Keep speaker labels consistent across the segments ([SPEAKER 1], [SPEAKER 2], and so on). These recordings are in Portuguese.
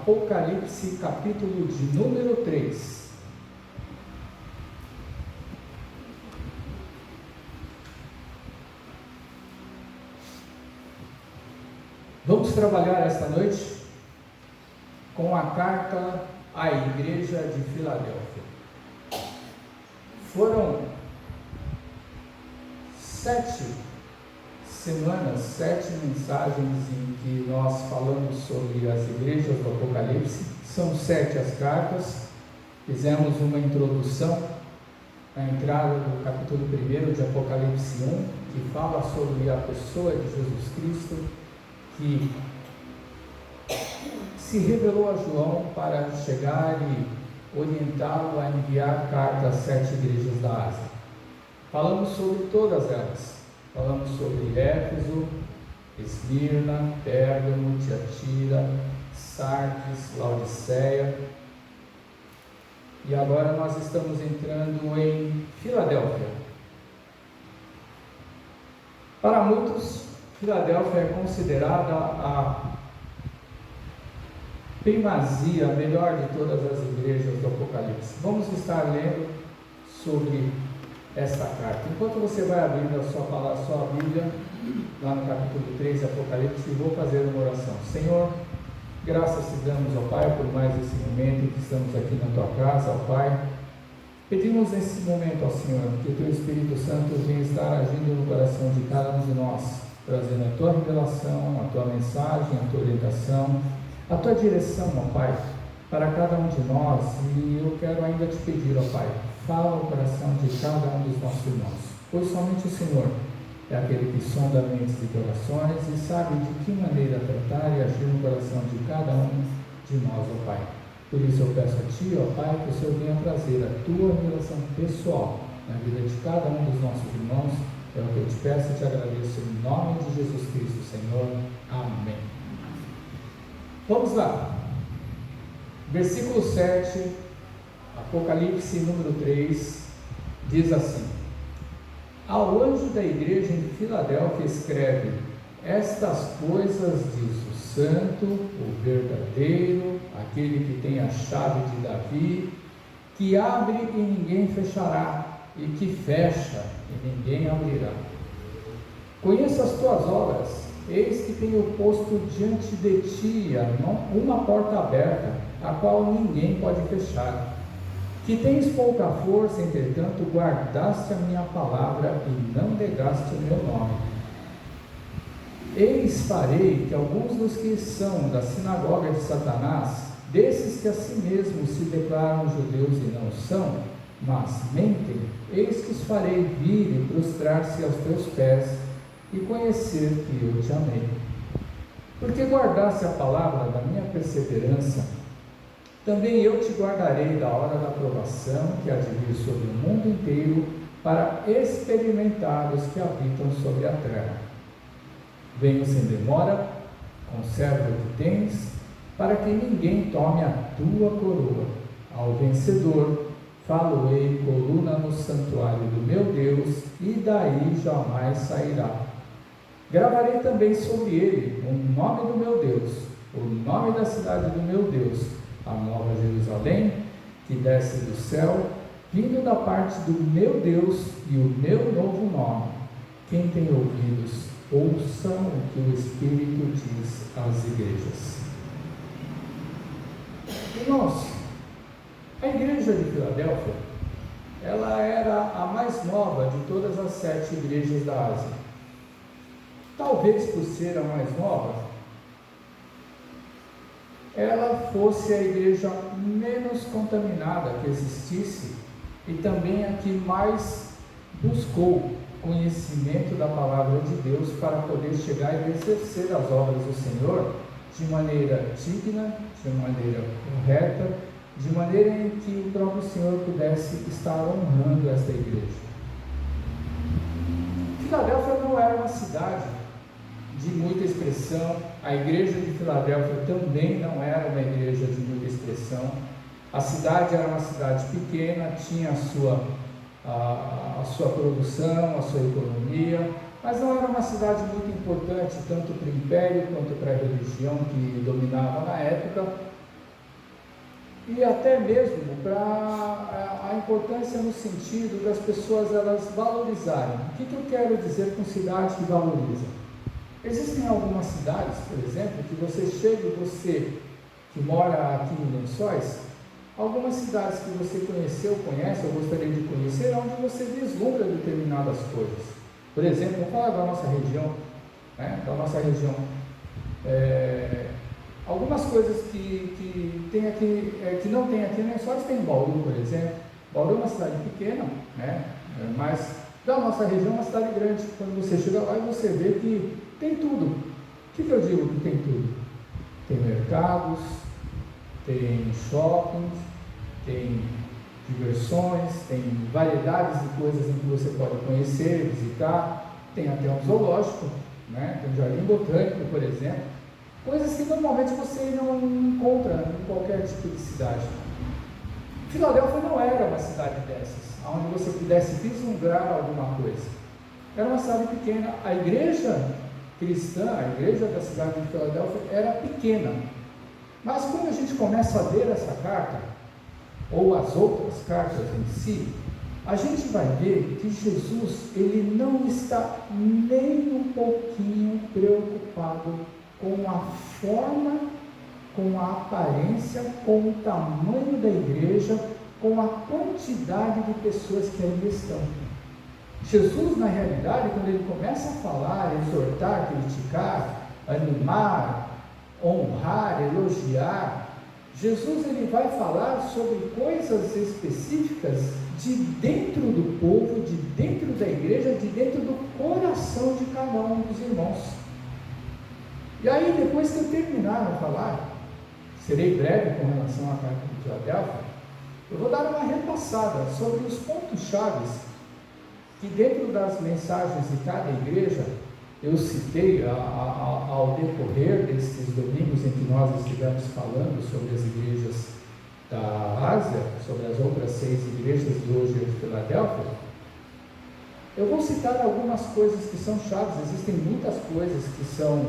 [SPEAKER 1] Apocalipse, capítulo de número 3. Vamos trabalhar esta noite com a carta à igreja de Filadélfia. Foram 7 semanas, 7 mensagens em que nós falamos sobre as igrejas do Apocalipse. São 7 as cartas. Fizemos uma introdução na entrada do capítulo 1 de Apocalipse 1, que fala sobre a pessoa de Jesus Cristo, que se revelou a João para chegar e orientá-lo a enviar carta às 7 igrejas da Ásia. Falamos sobre todas elas. Falamos sobre Éfeso, Esmirna, Pérgamo, Tiatira, Sardes, Laodiceia. E agora nós estamos entrando em Filadélfia. Para muitos, Filadélfia é considerada a primazia, a melhor de todas as igrejas do Apocalipse. Vamos estar lendo sobre esta carta. Enquanto você vai abrindo a sua Bíblia, lá no capítulo 3 de Apocalipse, vou fazer uma oração. Senhor, graças te damos, ó Pai, por mais esse momento que estamos aqui na tua casa, ó Pai. Pedimos nesse momento, ó Senhor, que o teu Espírito Santo venha estar agindo no coração de cada um de nós, trazendo a tua revelação, a tua mensagem, a tua orientação, a tua direção, ó Pai, para cada um de nós. E eu quero ainda te pedir, ó Pai, fala o coração de cada um dos nossos irmãos, pois somente o Senhor é aquele que sonda mentes e corações e sabe de que maneira tratar e agir no coração de cada um de nós, ó Pai. Por isso eu peço a Ti, ó Pai, que o Senhor venha trazer a Tua revelação pessoal na vida de cada um dos nossos irmãos. É o que eu te peço e te agradeço em nome de Jesus Cristo, Senhor. Amém. Vamos lá. Versículo 7, Apocalipse número 3, diz assim: Ao anjo da igreja em Filadélfia escreve: Estas coisas diz o santo, o verdadeiro, aquele que tem a chave de Davi, que abre e ninguém fechará, e que fecha e ninguém abrirá. Conheço as tuas obras, eis que tenho posto diante de ti uma porta aberta, a qual ninguém pode fechar. Que tens pouca força, entretanto guardaste a minha palavra e não negaste o meu nome. Eis farei que alguns dos que são da sinagoga de Satanás, desses que a si mesmos se declaram judeus e não são, mas mentem, eis que os farei vir e prostrar-se aos teus pés e conhecer que eu te amei. Porque guardaste a palavra da minha perseverança, também eu te guardarei da hora da provação que há de vir sobre o mundo inteiro, para experimentar os que habitam sobre a terra. Venho sem demora, conserva o que tens, para que ninguém tome a tua coroa. Ao vencedor, falo-ei coluna no santuário do meu Deus, e daí jamais sairá. Gravarei também sobre ele o nome do meu Deus, o nome da cidade do meu Deus, a nova Jerusalém, que desce do céu, vindo da parte do meu Deus, e o meu novo nome. Quem tem ouvidos, ouçam o que o Espírito diz às igrejas. Irmãos, a igreja de Filadélfia, ela era a mais nova de todas as 7 igrejas da Ásia. Talvez por ser a mais nova, ela fosse a igreja menos contaminada que existisse e também a que mais buscou conhecimento da palavra de Deus para poder chegar e exercer as obras do Senhor de maneira digna, de maneira correta, de maneira em que o próprio Senhor pudesse estar honrando esta igreja. Filadélfia não era uma cidade de muita expressão, a igreja de Filadélfia também não era uma igreja de muita expressão. A cidade era uma cidade pequena, tinha a sua produção, a sua economia, mas não era uma cidade muito importante, tanto para o império quanto para a religião que dominava na época. e até mesmo para a importância no sentido das pessoas elas valorizarem. O que eu quero dizer com cidade que valoriza? Existem algumas cidades, por exemplo, que você chega e você que mora aqui em Lençóis, algumas cidades que você conheceu, conhece ou gostaria de conhecer, onde você vislumbra determinadas coisas. Por exemplo, vamos falar da nossa região, né? Da nossa região. Algumas coisas que tem aqui, que não tem aqui em Lençóis, tem em Bauru, por exemplo. Bauru é uma cidade pequena, né? Mas da nossa região é uma cidade grande. Quando você chega lá e você vê que tem tudo. O que eu digo que tem tudo? Tem mercados, tem shoppings, tem diversões, tem variedades de coisas em que você pode conhecer, visitar, tem até um zoológico, né? Tem um jardim botânico, por exemplo, coisas que normalmente você não encontra em qualquer tipo de cidade. Filadélfia não era uma cidade dessas, onde você pudesse vislumbrar alguma coisa. Era uma cidade pequena. A igreja cristã, a igreja da cidade de Filadélfia era pequena. Mas quando a gente começa a ler essa carta, ou as outras cartas em si, a gente vai ver que Jesus, ele não está nem um pouquinho preocupado com a forma, com a aparência, com o tamanho da igreja, com a quantidade de pessoas que ainda estão. Jesus, na realidade, quando ele começa a falar, exortar, criticar, animar, honrar, elogiar, Jesus ele vai falar sobre coisas específicas de dentro do povo, de dentro da igreja, de dentro do coração de cada um dos irmãos. E aí, depois que eu terminar de falar, serei breve com relação à carta de Filadélfia, eu vou dar uma repassada sobre os pontos chaves que dentro das mensagens de cada igreja eu citei ao decorrer desses domingos em que nós estivemos falando sobre as igrejas da Ásia, sobre as outras 6 igrejas de hoje de Filadélfia. Eu vou citar algumas coisas que são chaves. Existem muitas coisas que são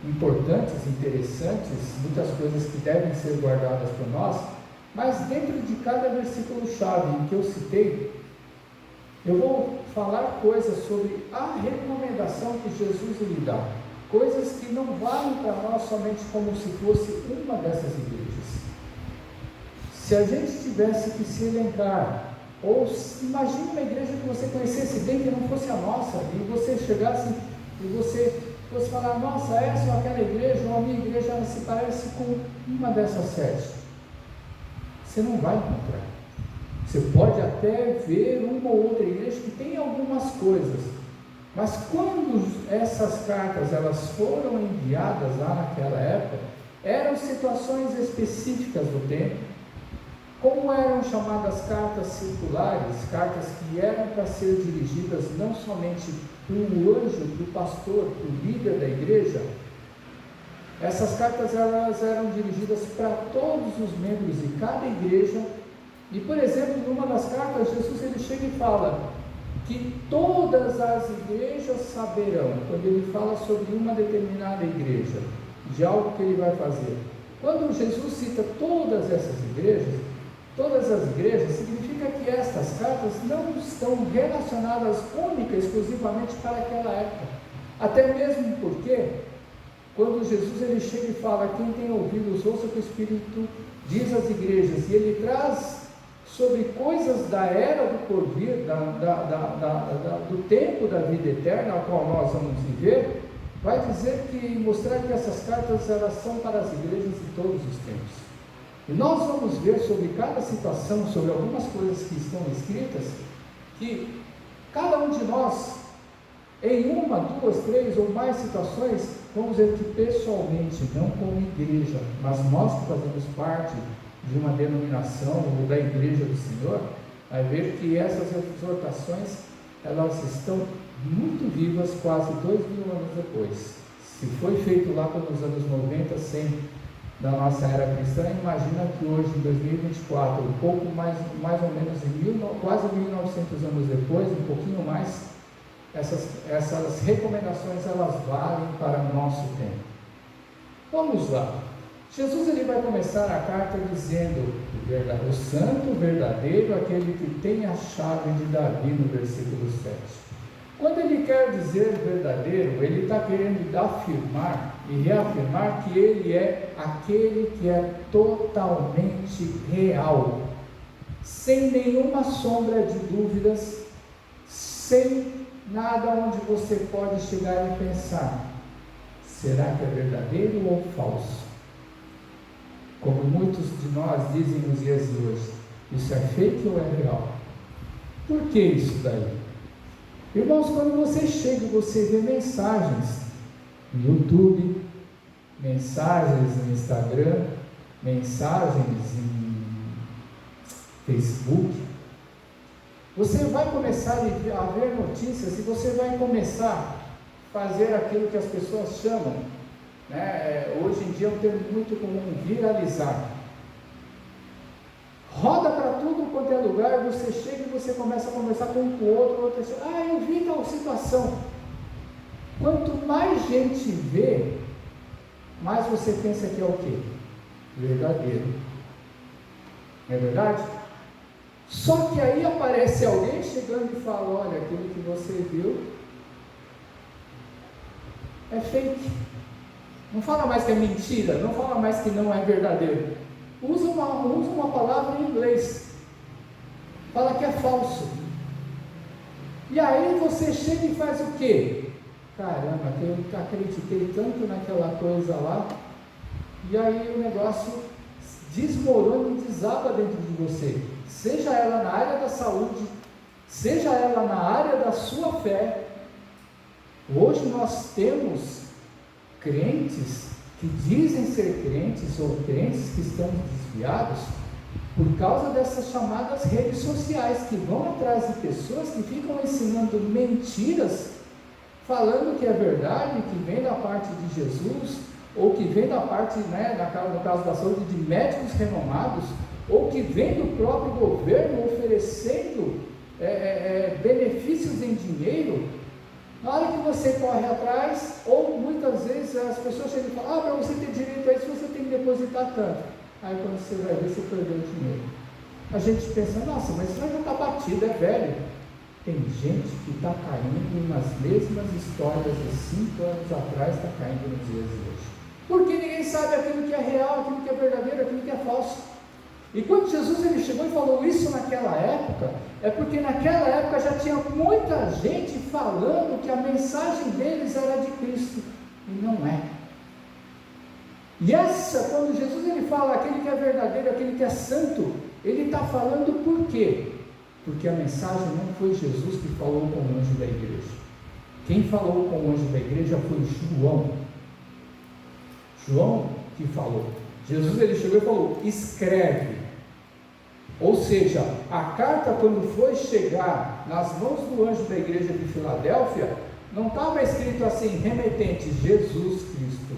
[SPEAKER 1] importantes, interessantes, muitas coisas que devem ser guardadas por nós, mas dentro de cada versículo chave que eu citei, eu vou falar coisas sobre a recomendação que Jesus lhe dá, coisas que não valem para nós somente como se fosse uma dessas igrejas. Se a gente tivesse que se elencar, ou imagine uma igreja que você conhecesse bem, que não fosse a nossa, e você chegasse e você fosse falar, nossa, essa ou aquela igreja, ou a minha igreja, ela se parece com uma dessas 7. Você não vai encontrar. Você pode até ver uma ou outra igreja que tem algumas coisas, mas quando essas cartas elas foram enviadas lá naquela época, eram situações específicas do tempo, como eram chamadas cartas circulares, cartas que eram para ser dirigidas não somente para o anjo, para o pastor, para o líder da igreja. Essas cartas elas eram dirigidas para todos os membros de cada igreja. E, por exemplo, numa das cartas, Jesus ele chega e fala que todas as igrejas saberão, quando ele fala sobre uma determinada igreja, de algo que ele vai fazer. Quando Jesus cita todas essas igrejas, todas as igrejas, significa que estas cartas não estão relacionadas única e exclusivamente para aquela época. Até mesmo porque, quando Jesus ele chega e fala, quem tem ouvidos, ouça o que o Espírito diz às igrejas, e ele traz sobre coisas da era do porvir, do tempo da vida eterna, ao qual nós vamos viver, vai dizer que, mostrar que essas cartas elas são para as igrejas de todos os tempos. E nós vamos ver sobre cada situação, sobre algumas coisas que estão escritas, que cada um de nós, em uma, 2, 3 ou mais situações, vamos ver que pessoalmente, não como igreja, mas nós que fazemos parte de uma denominação ou da igreja do Senhor, vai ver que essas exortações, elas estão muito vivas quase 2.000 anos depois. Se foi feito lá pelos anos 90, 100 da nossa era cristã, imagina que hoje, em 2024, um pouco mais ou menos, quase 1.900 anos depois, um pouquinho mais, essas recomendações, elas valem para o nosso tempo. Vamos lá. Jesus ele vai começar a carta dizendo: o santo, o verdadeiro, aquele que tem a chave de Davi, no versículo 7. Quando ele quer dizer verdadeiro, ele está querendo afirmar e reafirmar que ele é aquele que é totalmente real, sem nenhuma sombra de dúvidas, sem nada onde você pode chegar e pensar: será que é verdadeiro ou falso? Como muitos de nós dizem nos dias de hoje, isso é fake ou é real? Por que isso daí? Irmãos, quando você chega e você vê mensagens no YouTube, mensagens no Instagram, mensagens em Facebook, você vai começar a ver notícias e você vai começar a fazer aquilo que as pessoas chamam, hoje em dia é um termo muito comum, viralizar. Roda para tudo quanto é lugar, você chega e você começa a conversar com o outro diz: eu vi tal situação. Quanto mais gente vê, mais você pensa que é o quê? Verdadeiro. Não é verdade? Só que aí aparece alguém chegando e fala: olha, aquilo que você viu é fake. Não fala mais que é mentira, não fala mais que não é verdadeiro. Usa uma palavra em inglês. Fala que é falso. E aí você chega e faz o quê? Caramba, eu acreditei tanto naquela coisa lá, e aí o negócio desmorona e desaba dentro de você. Seja ela na área da saúde, seja ela na área da sua fé. Hoje nós temos crentes que dizem ser crentes ou crentes que estão desviados por causa dessas chamadas redes sociais, que vão atrás de pessoas que ficam ensinando mentiras, falando que é verdade, que vem da parte de Jesus, ou que vem da parte, no caso da saúde, de médicos renomados, ou que vem do próprio governo oferecendo benefícios em dinheiro. Na hora que você corre atrás, ou muitas vezes as pessoas chegam e falam: para você ter direito a isso, você tem que depositar tanto. Aí quando você vai ver, você perdeu o dinheiro. A gente pensa: nossa, mas isso já está batido, é velho. Tem gente que está caindo nas mesmas histórias de 5 anos atrás, está caindo nos dias de hoje. Porque ninguém sabe aquilo que é real, aquilo que é verdadeiro, aquilo que é falso. E quando Jesus ele chegou e falou isso naquela época, é porque naquela época já tinha muita gente falando que a mensagem deles era de Cristo, e não é. E quando Jesus ele fala aquele que é verdadeiro, aquele que é santo, ele está falando por quê? Porque a mensagem não foi Jesus que falou com o anjo da igreja. Quem falou com o anjo da igreja foi João. João que falou. Jesus ele chegou e falou: escreve. Ou seja, a carta, quando foi chegar nas mãos do anjo da igreja de Filadélfia, não estava escrito assim: remetente Jesus Cristo,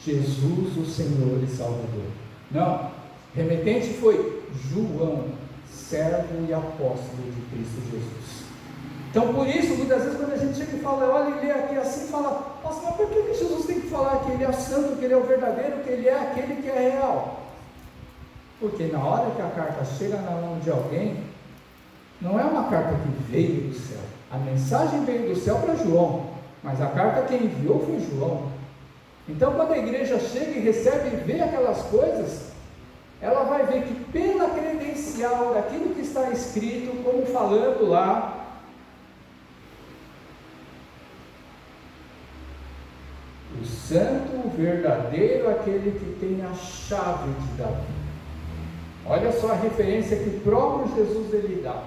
[SPEAKER 1] Jesus o Senhor e Salvador. Não, remetente foi João, servo e apóstolo de Cristo Jesus. Então, por isso, muitas vezes quando a gente chega e fala, olha e lê aqui assim, fala: nossa, mas por que Jesus tem que falar que ele é santo, que ele é o verdadeiro, que ele é aquele que é real? Porque na hora que a carta chega na mão de alguém, não é uma carta que veio do céu. A mensagem veio do céu para João, mas a carta quem enviou foi João. Então, quando a igreja chega e recebe e vê aquelas coisas, ela vai ver que pela credencial daquilo que está escrito, como falando lá, o santo, o verdadeiro, aquele que tem a chave de Davi. Olha só a referência que o próprio Jesus ele dá.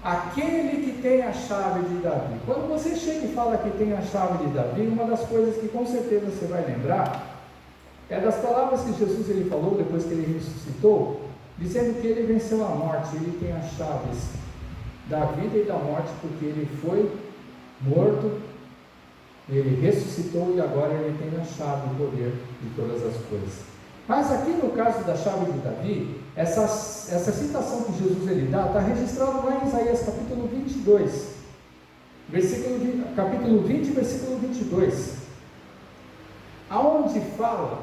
[SPEAKER 1] Aquele que tem a chave de Davi. Quando você chega e fala que tem a chave de Davi, uma das coisas que com certeza você vai lembrar é das palavras que Jesus ele falou depois que ele ressuscitou, dizendo que ele venceu a morte, ele tem as chaves da vida e da morte, porque ele foi morto, ele ressuscitou e agora ele tem a chave, o poder de todas as coisas. Mas aqui no caso da chave de Davi, essa citação que Jesus ele dá, está registrado lá em Isaías capítulo 22, capítulo 20, versículo 22, aonde fala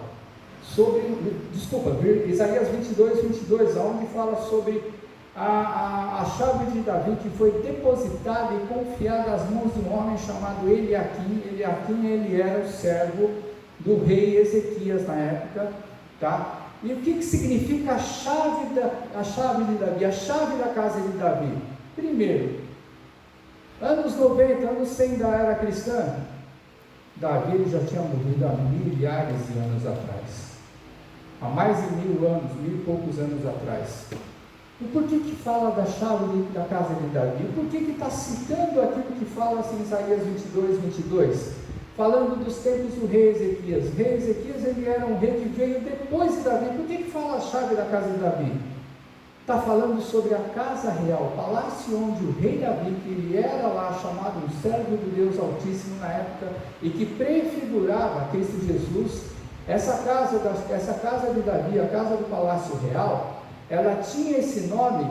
[SPEAKER 1] Isaías 22, onde fala sobre a chave de Davi, que foi depositada e confiada às mãos de um homem chamado Eliaquim. Eliaquim, ele era o servo do rei Ezequias na época, tá? E o que significa a chave de Davi, a chave da casa de Davi? Primeiro, anos 90, anos 100 da era cristã, Davi ele já tinha morrido há milhares de anos atrás, há mais de 1000 anos, 1000 e poucos anos atrás. E por que fala da chave da casa de Davi? Por que está citando aquilo que fala assim, em Isaías 22, falando dos tempos do rei Ezequias? O rei Ezequias, ele era um rei que veio depois de Davi. Por que fala a chave da casa de Davi? Está falando sobre a casa real, o palácio onde o rei Davi, que ele era lá chamado um servo do Deus Altíssimo na época, e que prefigurava Cristo Jesus. Essa casa de Davi, a casa do palácio real, ela tinha esse nome,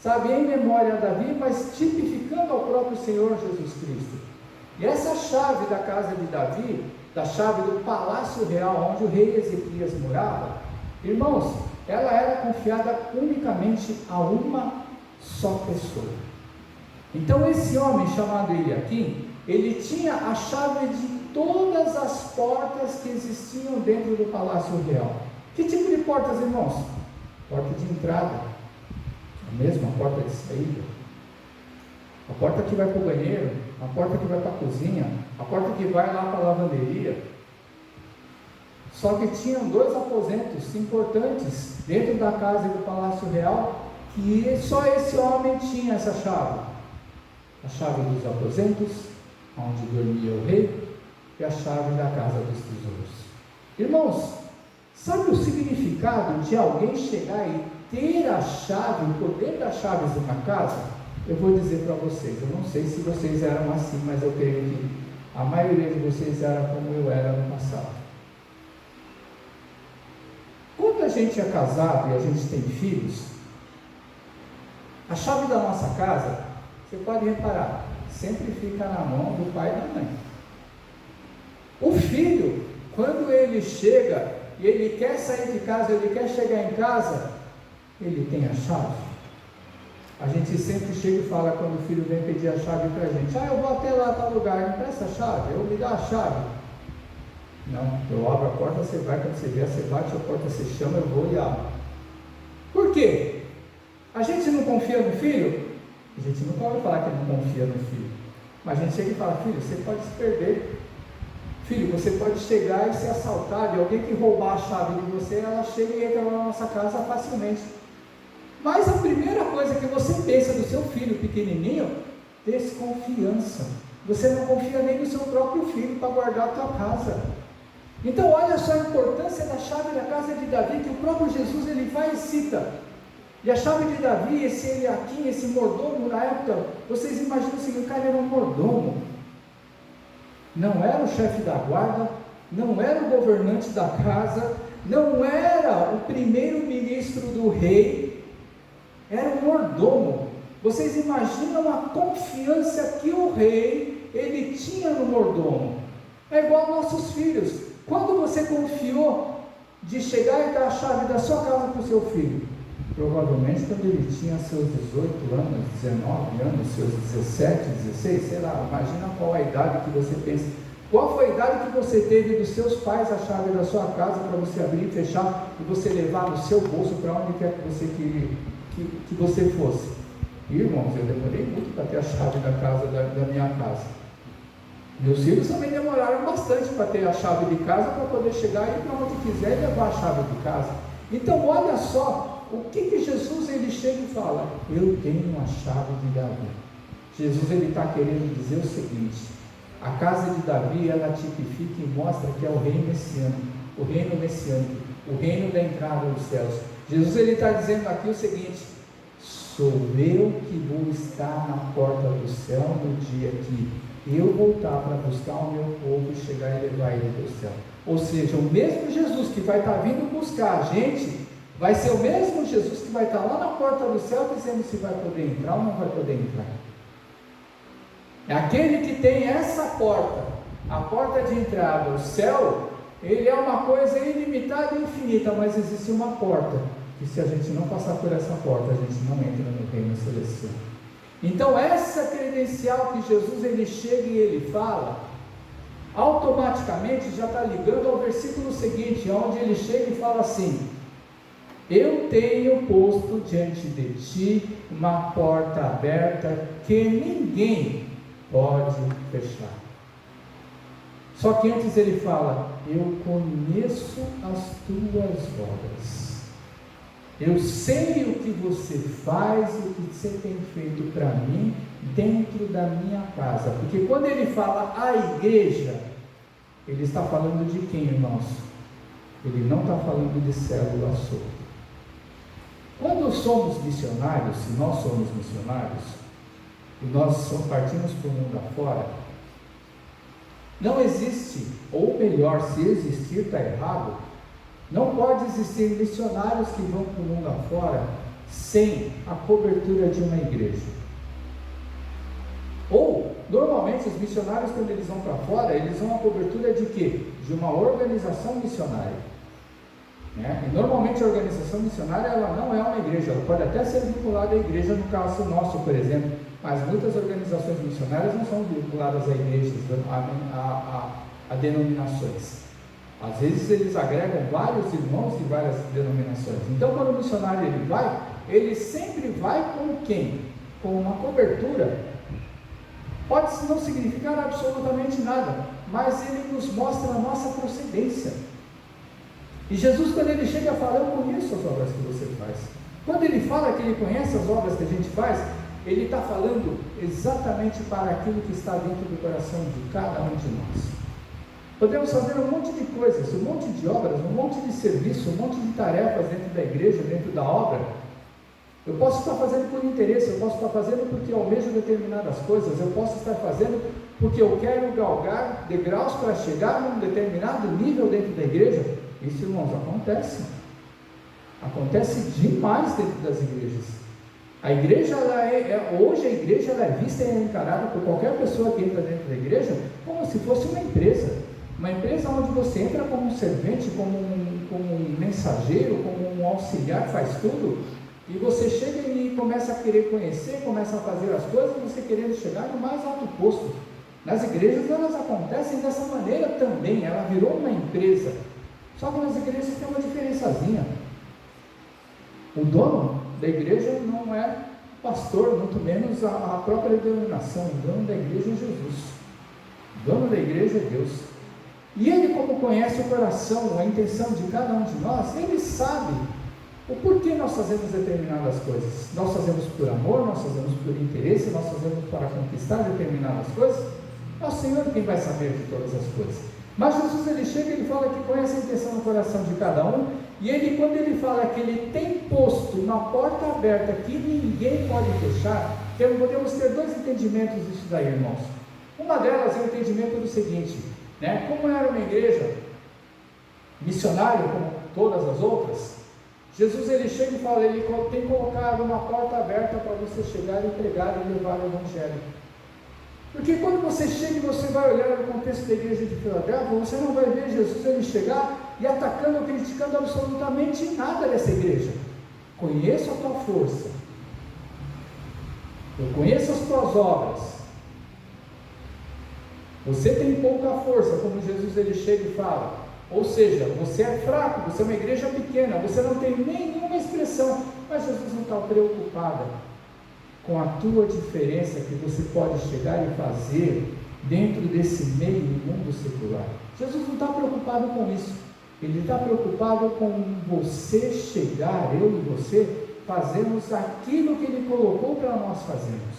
[SPEAKER 1] sabe, em memória a Davi, mas tipificando ao próprio Senhor Jesus Cristo. E essa chave da casa de Davi, da chave do palácio real, onde o rei Ezequias morava, irmãos, ela era confiada unicamente a uma só pessoa. Então esse homem chamado Eliaquim, ele tinha a chave de todas as portas que existiam dentro do palácio real. Que tipo de portas, irmãos? Porta de entrada, a mesma porta de saída, a porta que vai para o banheiro, a porta que vai para a cozinha, a porta que vai lá para a lavanderia. Só que tinham 2 aposentos importantes dentro da casa e do palácio real, que só esse homem tinha essa chave. A chave dos aposentos, onde dormia o rei, e a chave da casa dos tesouros. Irmãos, sabe o significado de alguém chegar e ter a chave, o poder das chaves de uma casa? Eu vou dizer para vocês, eu não sei se vocês eram assim, mas eu creio que a maioria de vocês era como eu era no passado. Quando a gente é casado e a gente tem filhos, a chave da nossa casa, você pode reparar, sempre fica na mão do pai e da mãe. O filho, quando ele chega e ele quer sair de casa, ele quer chegar em casa, ele tem a chave. A gente sempre chega e fala, quando o filho vem pedir a chave para a gente: eu vou até lá, tal lugar, me presta a chave, eu me dá a chave. Não, eu abro a porta, você vai, quando você vier, você bate a porta, você chama, eu vou e abro. Por quê? A gente não confia no filho? A gente não pode falar que não confia no filho, mas a gente chega e fala: filho, você pode se perder. Filho, você pode chegar e ser assaltado, e alguém que roubar a chave de você, ela chega e entra na nossa casa facilmente. Mas a primeira coisa que você pensa do seu filho pequenininho, desconfiança. Você não confia nem no seu próprio filho para guardar a tua casa. Então olha só a importância da chave da casa de Davi, que o próprio Jesus ele vai e cita. E a chave de Davi, esse Eliaquim, esse mordomo na época, vocês imaginam assim, o cara era um mordomo. Não era o chefe da guarda, não era o governante da casa, não era o primeiro-ministro do rei, era um mordomo. Vocês imaginam a confiança que o rei, ele tinha no mordomo? É igual nossos filhos. Quando você confiou de chegar e dar a chave da sua casa para o seu filho? Provavelmente quando ele tinha seus 18 anos, 19 anos, seus 17, 16, sei lá, imagina qual a idade que você pensa. Qual foi a idade que você teve dos seus pais a chave da sua casa para você abrir e fechar e você levar no seu bolso para onde quer que você queria que você fosse? Irmãos, eu demorei muito para ter a chave da casa da minha casa. Meus filhos também demoraram bastante para ter a chave de casa, para poder chegar e ir para onde quiser e levar a chave de casa. Então olha só o que Jesus ele chega e fala: eu tenho a chave de Davi. Jesus ele está querendo dizer o seguinte: a casa de Davi ela tipifica e mostra que é o reino messiânico, o reino da entrada dos céus. Jesus ele está dizendo aqui o seguinte: sou eu que vou estar na porta do céu no dia que eu voltar para buscar o meu povo e chegar e levar ele para o céu. Ou seja, o mesmo Jesus que vai estar vindo buscar a gente, vai ser o mesmo Jesus que vai estar lá na porta do céu dizendo se vai poder entrar ou não vai poder entrar. É aquele que tem essa porta, a porta de entrada, o céu, ele é uma coisa ilimitada e infinita, mas existe uma porta, que se a gente não passar por essa porta, a gente não entra no reino celestial. Então essa credencial que Jesus ele chega e ele fala, automaticamente já está ligando ao versículo seguinte, onde ele chega e fala assim: eu tenho posto diante de ti uma porta aberta que ninguém pode fechar. Só que antes ele fala: eu conheço as tuas obras, eu sei o que você faz, o que você tem feito para mim dentro da minha casa. Porque quando ele fala a igreja, ele está falando de quem, irmãos? Ele não está falando de célula solta. Quando somos missionários, se nós somos missionários, e nós partimos para o mundo afora, não existe, ou melhor, se existir, está errado, não pode existir missionários que vão para o mundo afora sem a cobertura de uma igreja. Ou, normalmente, os missionários, quando eles vão para fora, eles vão a cobertura de quê? De uma organização missionária. E normalmente a organização missionária ela não é uma igreja, ela pode até ser vinculada à igreja, no caso nosso, por exemplo, mas muitas organizações missionárias não são vinculadas a igrejas, a denominações. Às vezes eles agregam vários irmãos de várias denominações. Então, quando o missionário ele sempre vai com quem? Com uma cobertura. Pode não significar absolutamente nada, mas ele nos mostra a nossa procedência. E Jesus, quando ele chega a falar: eu conheço as obras que você faz. Quando ele fala que ele conhece as obras que a gente faz, ele está falando exatamente para aquilo que está dentro do coração de cada um de nós. Podemos fazer um monte de coisas, um monte de obras, um monte de serviço, um monte de tarefas dentro da igreja, dentro da obra. Eu posso estar fazendo por interesse, eu posso estar fazendo porque eu almejo determinadas coisas, eu posso estar fazendo porque eu quero galgar degraus para chegar num determinado nível dentro da igreja. Isso, irmãos, acontece demais dentro das igrejas. A igreja, hoje a igreja ela é vista e é encarada por qualquer pessoa que entra dentro da igreja como se fosse uma empresa onde você entra como um servente, como um mensageiro, como um auxiliar, faz tudo, e você chega e começa a querer conhecer, começa a fazer as coisas, você querendo chegar no mais alto posto. Nas igrejas elas acontecem dessa maneira também, ela virou uma empresa. Só que nas igrejas tem uma diferençazinha. O dono da igreja não é pastor, muito menos a própria denominação. O dono da igreja é Jesus. O dono da igreja é Deus. E ele, como conhece o coração, a intenção de cada um de nós, ele sabe o porquê nós fazemos determinadas coisas. Nós fazemos por amor, nós fazemos por interesse, nós fazemos para conquistar determinadas coisas. É o Senhor quem vai saber de todas as coisas. Mas Jesus, ele chega e ele fala que conhece a intenção no coração de cada um, e ele, quando ele fala que ele tem posto uma porta aberta que ninguém pode fechar, podemos ter dois entendimentos disso daí, irmãos. Uma delas é o entendimento do seguinte, como era uma igreja missionária, como todas as outras, Jesus, ele chega e fala, ele tem colocado uma porta aberta para você chegar e pregar e levar o evangelho. Porque quando você chega e você vai olhar no contexto da igreja de Filadélfia, você não vai ver Jesus ele chegar e atacando ou criticando absolutamente nada dessa igreja. Conheço a tua força, eu conheço as tuas obras, você tem pouca força, como Jesus ele chega e fala, ou seja, você é fraco, você é uma igreja pequena, você não tem nenhuma expressão, mas Jesus não está preocupado com a tua diferença que você pode chegar e fazer dentro desse meio do mundo secular. Jesus não está preocupado com isso, ele está preocupado com você chegar, eu e você, fazermos aquilo que ele colocou para nós fazermos.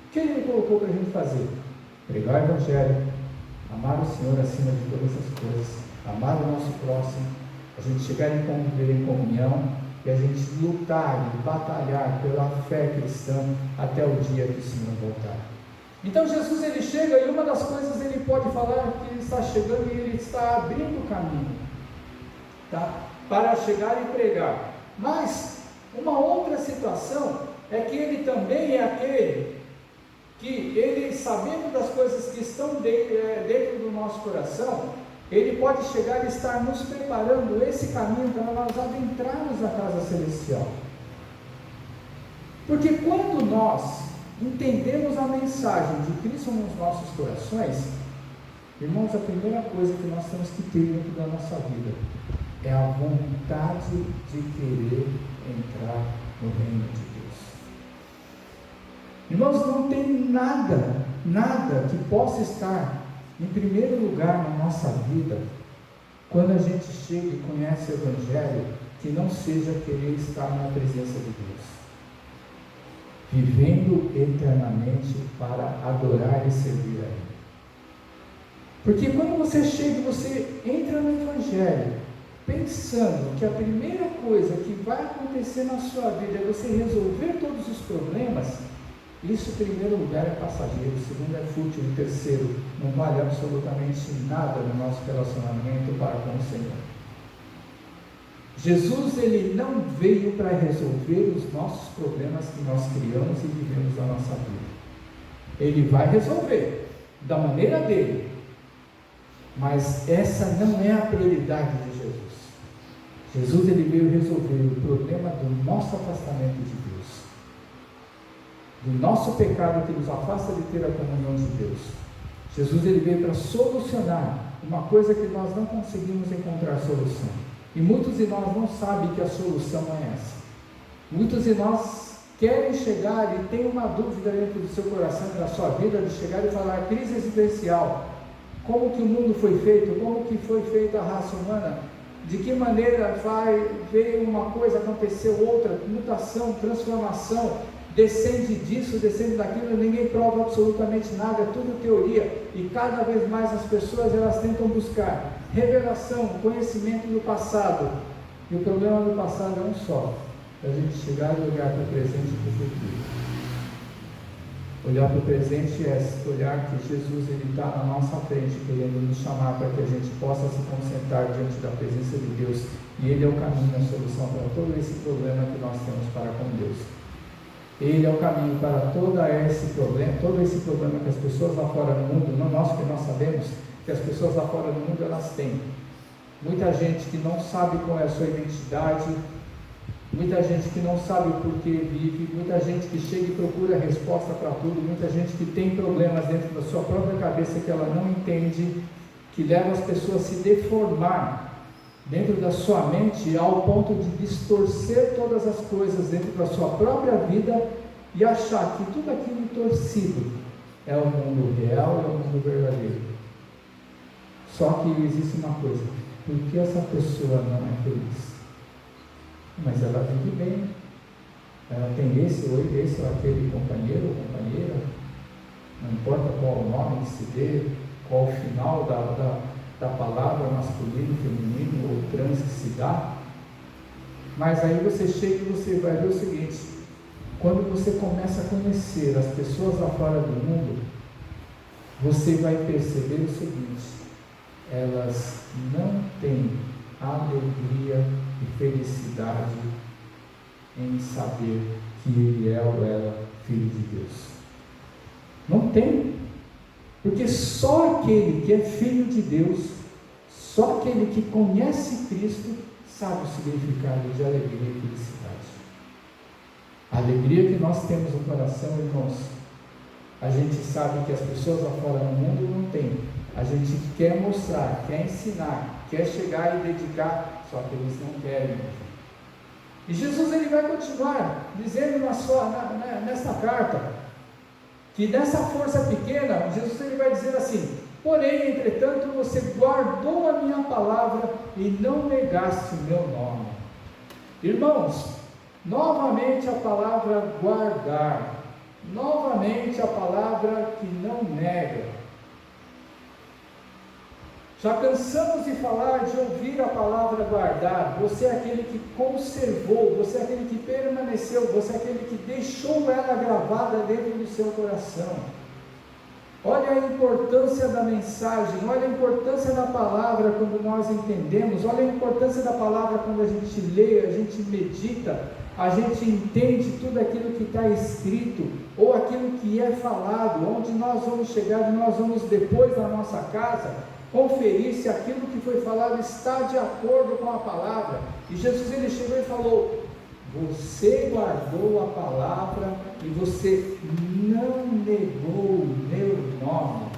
[SPEAKER 1] O que ele colocou para a gente fazer? Pregar o evangelho, amar o Senhor acima de todas as coisas, amar o nosso próximo, a gente chegar e conviver em comunhão, e a gente lutar e batalhar pela fé cristã até o dia que o Senhor voltar. Então Jesus ele chega e uma das coisas ele pode falar que ele está chegando e ele está abrindo o caminho, para chegar e pregar. Mas uma outra situação é que ele também é aquele que ele, sabendo das coisas que estão dentro do nosso coração, Ele pode chegar e estar nos preparando esse caminho para nós adentrarmos a casa celestial. Porque quando nós entendemos a mensagem de Cristo nos nossos corações, irmãos, a primeira coisa que nós temos que ter dentro da nossa vida é a vontade de querer entrar no reino de Deus. Irmãos, não tem nada que possa estar em primeiro lugar na nossa vida, quando a gente chega e conhece o Evangelho, que não seja querer estar na presença de Deus, vivendo eternamente para adorar e servir a Ele. Porque quando você chega e você entra no Evangelho, pensando que a primeira coisa que vai acontecer na sua vida é você resolver todos os problemas, isso, em primeiro lugar, é passageiro, segundo, é fútil, e terceiro, não vale absolutamente nada no nosso relacionamento para com o Senhor. Jesus, Ele não veio para resolver os nossos problemas que nós criamos e vivemos na nossa vida. Ele vai resolver, da maneira dele, mas essa não é a prioridade de Jesus. Jesus, Ele veio resolver o problema do nosso afastamento de Deus, do nosso pecado que nos afasta de ter a comunhão de Deus. Jesus, Ele veio para solucionar uma coisa que nós não conseguimos encontrar solução, e muitos de nós não sabem que a solução é essa. Muitos de nós querem chegar e tem uma dúvida dentro do seu coração e da sua vida, de chegar e falar crise existencial, como que o mundo foi feito, como que foi feita a raça humana, de que maneira veio uma coisa, aconteceu outra, mutação, transformação, descende disso, descende daquilo, ninguém prova absolutamente nada, é tudo teoria, e cada vez mais as pessoas elas tentam buscar revelação, conhecimento do passado, e o problema do passado é um só, é a gente chegar e olhar para o presente e para o futuro. Olhar para o presente é olhar que Jesus ele está na nossa frente, querendo nos chamar para que a gente possa se concentrar diante da presença de Deus, e Ele é o caminho, a solução para todo esse problema que nós temos para com Deus. Ele é o caminho para todo esse problema que as pessoas lá fora no mundo, não nós que nós sabemos, que as pessoas lá fora no mundo elas têm. Muita gente que não sabe qual é a sua identidade, muita gente que não sabe o porquê vive, muita gente que chega e procura resposta para tudo, muita gente que tem problemas dentro da sua própria cabeça que ela não entende, que leva as pessoas a se deformar dentro da sua mente ao ponto de distorcer todas as coisas dentro da sua própria vida e achar que tudo aquilo torcido é o mundo real, é o mundo verdadeiro. Só que existe uma coisa: por que essa pessoa não é feliz? Mas ela vive bem, ela tem esse ou aquele companheiro ou companheira, não importa qual o nome que se dê, qual o final da palavra masculino, feminino ou trans que se dá, mas aí você chega e você vai ver o seguinte: quando você começa a conhecer as pessoas lá fora do mundo, você vai perceber o seguinte: elas não têm alegria e felicidade em saber que ele é ou ela filho de Deus. Não tem, porque só aquele que é filho de Deus, só aquele que conhece Cristo, sabe o significado de alegria e felicidade. A alegria que nós temos no coração, irmãos, a gente sabe que as pessoas lá fora no mundo não têm. A gente quer mostrar, quer ensinar, quer chegar e dedicar, só que eles não querem. E Jesus ele vai continuar dizendo nesta carta, que nessa força pequena, Jesus ele vai dizer assim: porém, entretanto, você guardou a minha palavra e não negaste o meu nome. Irmãos, novamente a palavra guardar, novamente a palavra que não nega. Já cansamos de falar, de ouvir a palavra guardar. Você é aquele que conservou, você é aquele que permaneceu, você é aquele que deixou ela gravada dentro do seu coração. Olha a importância da mensagem, olha a importância da palavra quando nós entendemos, olha a importância da palavra quando a gente lê, a gente medita, a gente entende tudo aquilo que está escrito, ou aquilo que é falado, onde nós vamos chegar, nós vamos depois da nossa casa, conferir se aquilo que foi falado está de acordo com a palavra. E Jesus ele chegou e falou: você guardou a palavra e você não negou o meu nome.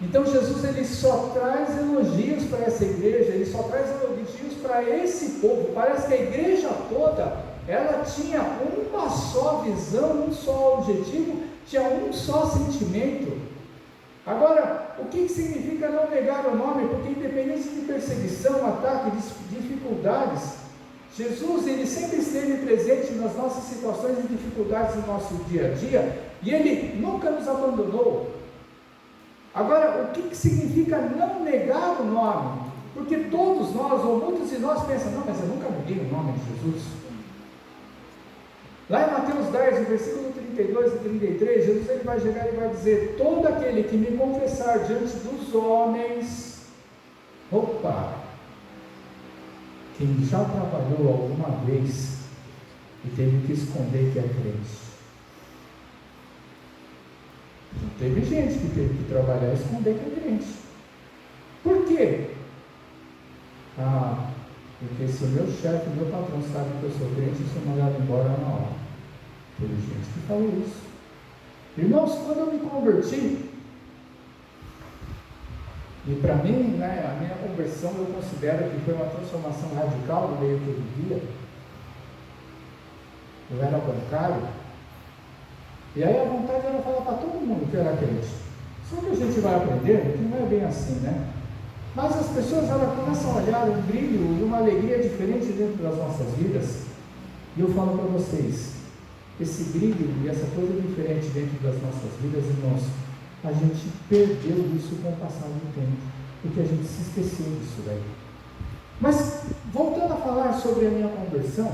[SPEAKER 1] Então Jesus ele só traz elogios para essa igreja, ele só traz elogios para esse povo. Parece que a igreja toda, ela tinha uma só visão, um só objetivo, tinha um só sentimento. Agora, o que significa não negar o nome? Porque independente de perseguição, ataque, dificuldades, Jesus ele sempre esteve presente nas nossas situações e dificuldades do nosso dia a dia, e ele nunca nos abandonou. Agora, o que significa não negar o nome? Porque todos nós, ou muitos de nós pensam: não, mas eu nunca neguei o nome de Jesus. Lá em Mateus 10, no versículo 32 e 33, Jesus ele vai chegar e vai dizer: todo aquele que me confessar diante dos homens, quem já trabalhou alguma vez e teve que esconder que é crente. Teve gente que teve que trabalhar e esconder que é crente. Por quê? Porque se o meu chefe, meu patrão sabe que eu sou crente, eu sou mandado embora na hora. Teve gente que falou isso. Irmãos, quando eu me converti, e para mim, né, a minha conversão eu considero que foi uma transformação radical no meio que eu vivia. Eu era bancário, e aí a vontade era falar para todo mundo que eu era crente. Só que a gente vai aprendendo que não é bem assim, né? Mas as pessoas elas começam a olhar um brilho e uma alegria diferente dentro das nossas vidas. E eu falo para vocês, esse brilho e essa coisa diferente dentro das nossas vidas, irmãos, a gente perdeu isso com o passar do tempo, porque a gente se esqueceu disso daí. Mas, voltando a falar sobre a minha conversão,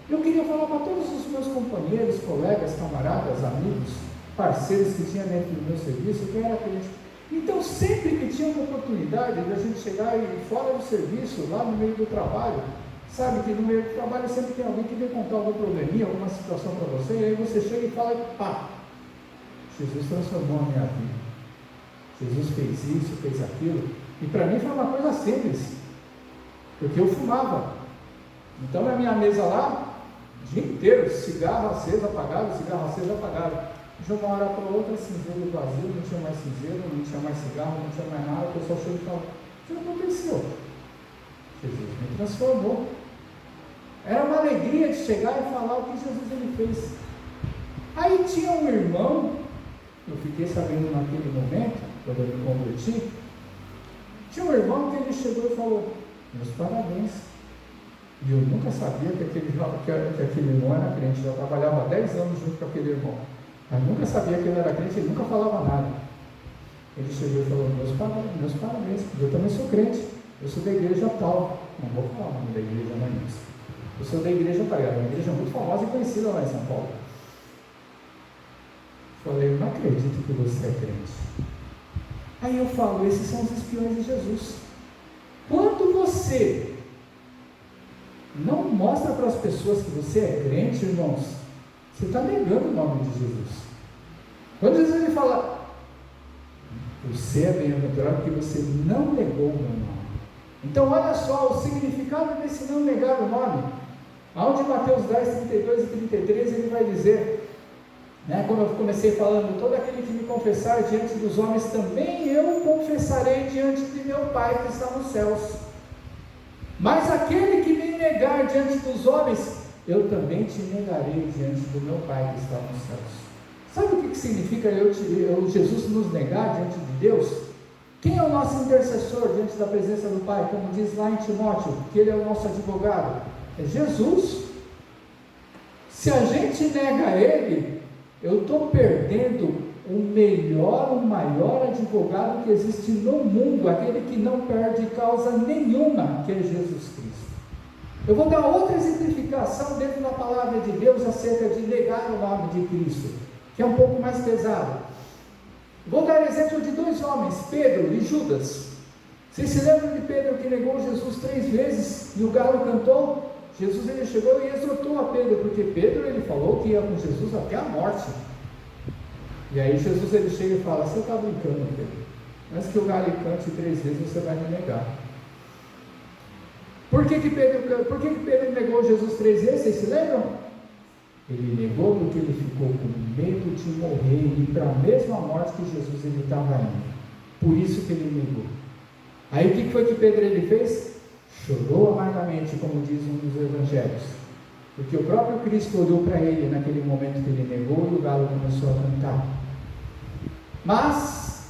[SPEAKER 1] eu queria falar para todos os meus companheiros, colegas, camaradas, amigos, parceiros que tinha dentro do meu serviço, que era crente. Então, sempre que tinha uma oportunidade de a gente chegar e fora do serviço, lá no meio do trabalho, sabe que no meio do trabalho sempre tem alguém que vem contar algum probleminha, alguma situação para você, e aí você chega e fala: Jesus transformou a minha vida, Jesus fez isso, fez aquilo. E para mim foi uma coisa simples, porque eu fumava. Então na minha mesa lá, o dia inteiro, cigarro aceso, apagado, cigarro aceso, apagado. De uma hora para outra, cinzeiro vazio, não tinha mais cinzeiro, não tinha mais cigarro, não tinha mais nada. O pessoal chega e fala: o que aconteceu? Jesus me transformou. Era uma alegria de chegar e falar o que Jesus ele fez. Aí tinha um irmão, eu fiquei sabendo naquele momento, quando eu me converti, tinha um irmão que ele chegou e falou: meus parabéns. E eu nunca sabia que aquele irmão era crente, já trabalhava há 10 anos junto com aquele irmão, mas nunca sabia que ele era crente, ele nunca falava nada. Ele chegou e falou: meus parabéns, eu também sou crente, eu sou da igreja tal, não vou falar o nome da igreja, mas eu sou da igreja tal, é uma igreja muito famosa e conhecida lá em São Paulo. Falei: eu não acredito que você é crente. Aí eu falo: esses são os espiões de Jesus. Quando você não mostra para as pessoas que você é crente, irmãos, você está negando o nome de Jesus. Quando Jesus ele fala: você é bem-aventurado porque você não negou o meu nome. Então olha só o significado desse não negar o nome. Aonde em Mateus 10, 32 e 33 ele vai dizer, né, como eu comecei falando: todo aquele que me confessar diante dos homens, também eu confessarei diante de meu Pai que está nos céus. Mas aquele que me negar diante dos homens, eu também te negarei diante do meu Pai que está nos céus. Sabe o que significa Jesus nos negar diante de Deus? Quem é o nosso intercessor diante da presença do Pai? Como diz lá em Timóteo, que Ele é o nosso advogado. É Jesus. Se a gente nega Ele, eu estou perdendo o melhor, o maior advogado que existe no mundo, aquele que não perde causa nenhuma, que é Jesus Cristo. Eu vou dar outra exemplificação dentro da palavra de Deus acerca de negar o nome de Cristo, que é um pouco mais pesado. Vou dar exemplo de dois homens, Pedro e Judas. Vocês se lembram de Pedro que negou Jesus 3 vezes e o galo cantou? Jesus ele chegou e exortou a Pedro, porque Pedro ele falou que ia com Jesus até a morte. E aí Jesus ele chega e fala: você está brincando, Pedro? antes que o galho cante 3 vezes, você vai me negar. Por que Pedro negou Jesus 3 vezes? Vocês se lembram? Ele negou porque ele ficou com medo de morrer e ir para a mesma morte que Jesus ele estava indo. Por isso que ele negou. Aí o que foi que Pedro ele fez? Chorou amargamente, como diz um dos evangelhos. Porque o próprio Cristo olhou para ele naquele momento que ele negou e o galo começou a cantar. Mas,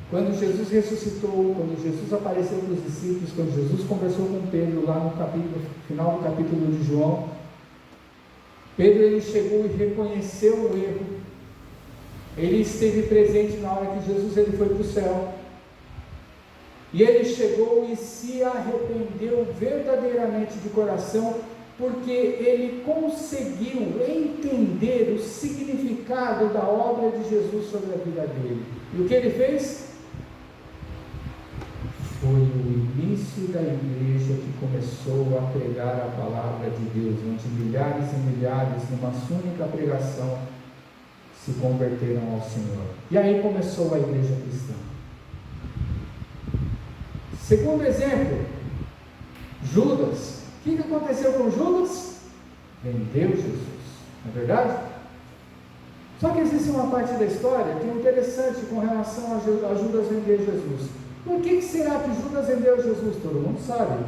[SPEAKER 1] quando Jesus ressuscitou, quando Jesus apareceu para os discípulos, quando Jesus conversou com Pedro lá no final do capítulo de João, Pedro ele chegou e reconheceu o erro. Ele esteve presente na hora que Jesus ele foi para o céu. E ele chegou e se arrependeu verdadeiramente de coração, porque ele conseguiu entender o significado da obra de Jesus sobre a vida dele. E o que ele fez? Foi o início da igreja que começou a pregar a palavra de Deus, onde milhares e milhares, numa única pregação, se converteram ao Senhor. E aí começou a igreja cristã. Segundo exemplo, Judas. O que aconteceu com Judas? Vendeu Jesus, não é verdade? Só que existe uma parte da história que é interessante com relação a Judas vender Jesus. Por que será que Judas vendeu Jesus? Todo mundo sabe,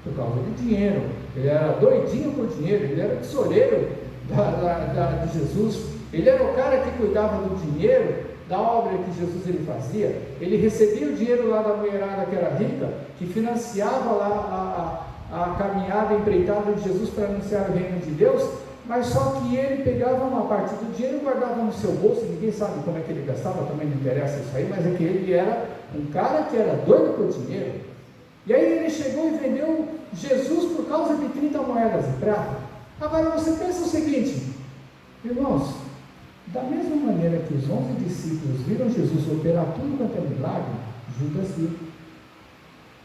[SPEAKER 1] por causa de dinheiro. Ele era doidinho por dinheiro, ele era tesoureiro de Jesus, ele era o cara que cuidava do dinheiro, da obra que Jesus ele fazia. Ele recebia o dinheiro lá da mulherada que era rica, que financiava lá a caminhada empreitada de Jesus para anunciar o reino de Deus, mas só que ele pegava uma parte do dinheiro e guardava no seu bolso. Ninguém sabe como é que ele gastava, também não interessa isso aí, mas é que ele era um cara que era doido por dinheiro. E aí ele chegou e vendeu Jesus por causa de 30 moedas de prata. Agora você pensa o seguinte, irmãos, da mesma maneira que os 11 discípulos viram Jesus operar tudo quanto é milagre, Judas viu.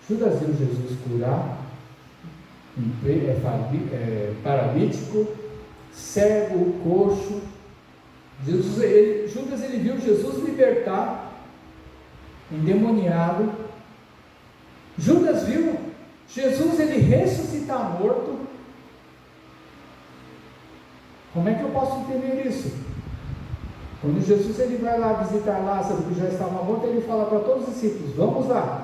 [SPEAKER 1] Judas viu Jesus curar paralítico, cego, coxo. Judas ele viu Jesus libertar endemoniado. Judas viu Jesus ele ressuscitar morto. Como é que eu posso entender isso? Quando Jesus ele vai lá visitar Lázaro, que já estava morto, ele fala para todos os discípulos, vamos lá.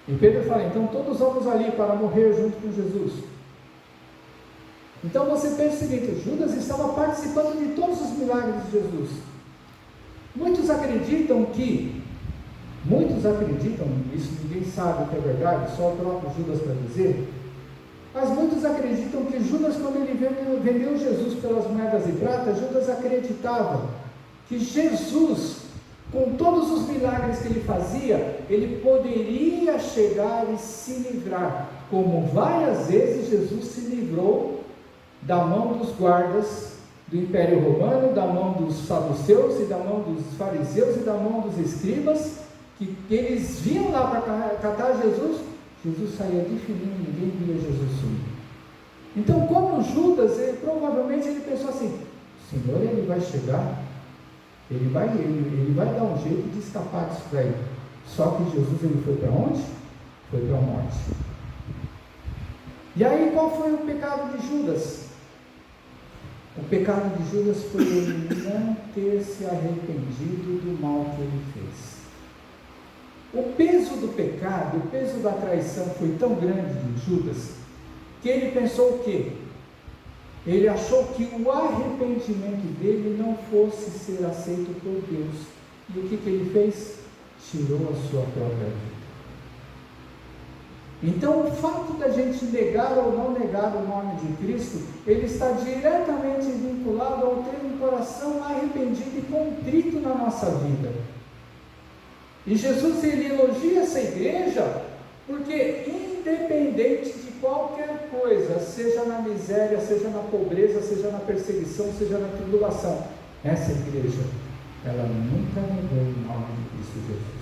[SPEAKER 1] E Pedro fala, então todos vamos ali para morrer junto com Jesus. Então você pensa o seguinte, Judas estava participando de todos os milagres de Jesus. Muitos acreditam, isso ninguém sabe o que é verdade, só o próprio Judas para dizer, mas muitos acreditam que Judas, quando ele vendeu Jesus pelas moedas de prata, Judas acreditava que Jesus, com todos os milagres que ele fazia, ele poderia chegar e se livrar, como várias vezes Jesus se livrou da mão dos guardas do Império Romano, da mão dos saduceus e da mão dos fariseus e da mão dos escribas, que eles vinham lá para catar Jesus. Jesus saía de fininho, ninguém via Jesus sumir. Então, como Judas, provavelmente ele pensou assim, o Senhor ele vai chegar, ele vai dar um jeito de escapar disso daí. Só que Jesus ele foi para onde? Foi para a morte. E aí qual foi o pecado de Judas? O pecado de Judas foi ele não ter se arrependido do mal que ele fez. O peso do pecado, o peso da traição foi tão grande de Judas, que ele pensou o quê? Ele achou que o arrependimento dele não fosse ser aceito por Deus. E o que ele fez? Tirou a sua própria vida. Então o fato da gente negar ou não negar o nome de Cristo, ele está diretamente vinculado ao ter um coração arrependido e contrito na nossa vida. E Jesus ele elogia essa igreja, porque independente de qualquer coisa, seja na miséria, seja na pobreza, seja na perseguição, seja na tribulação, essa igreja, ela nunca negou o nome de Cristo Jesus.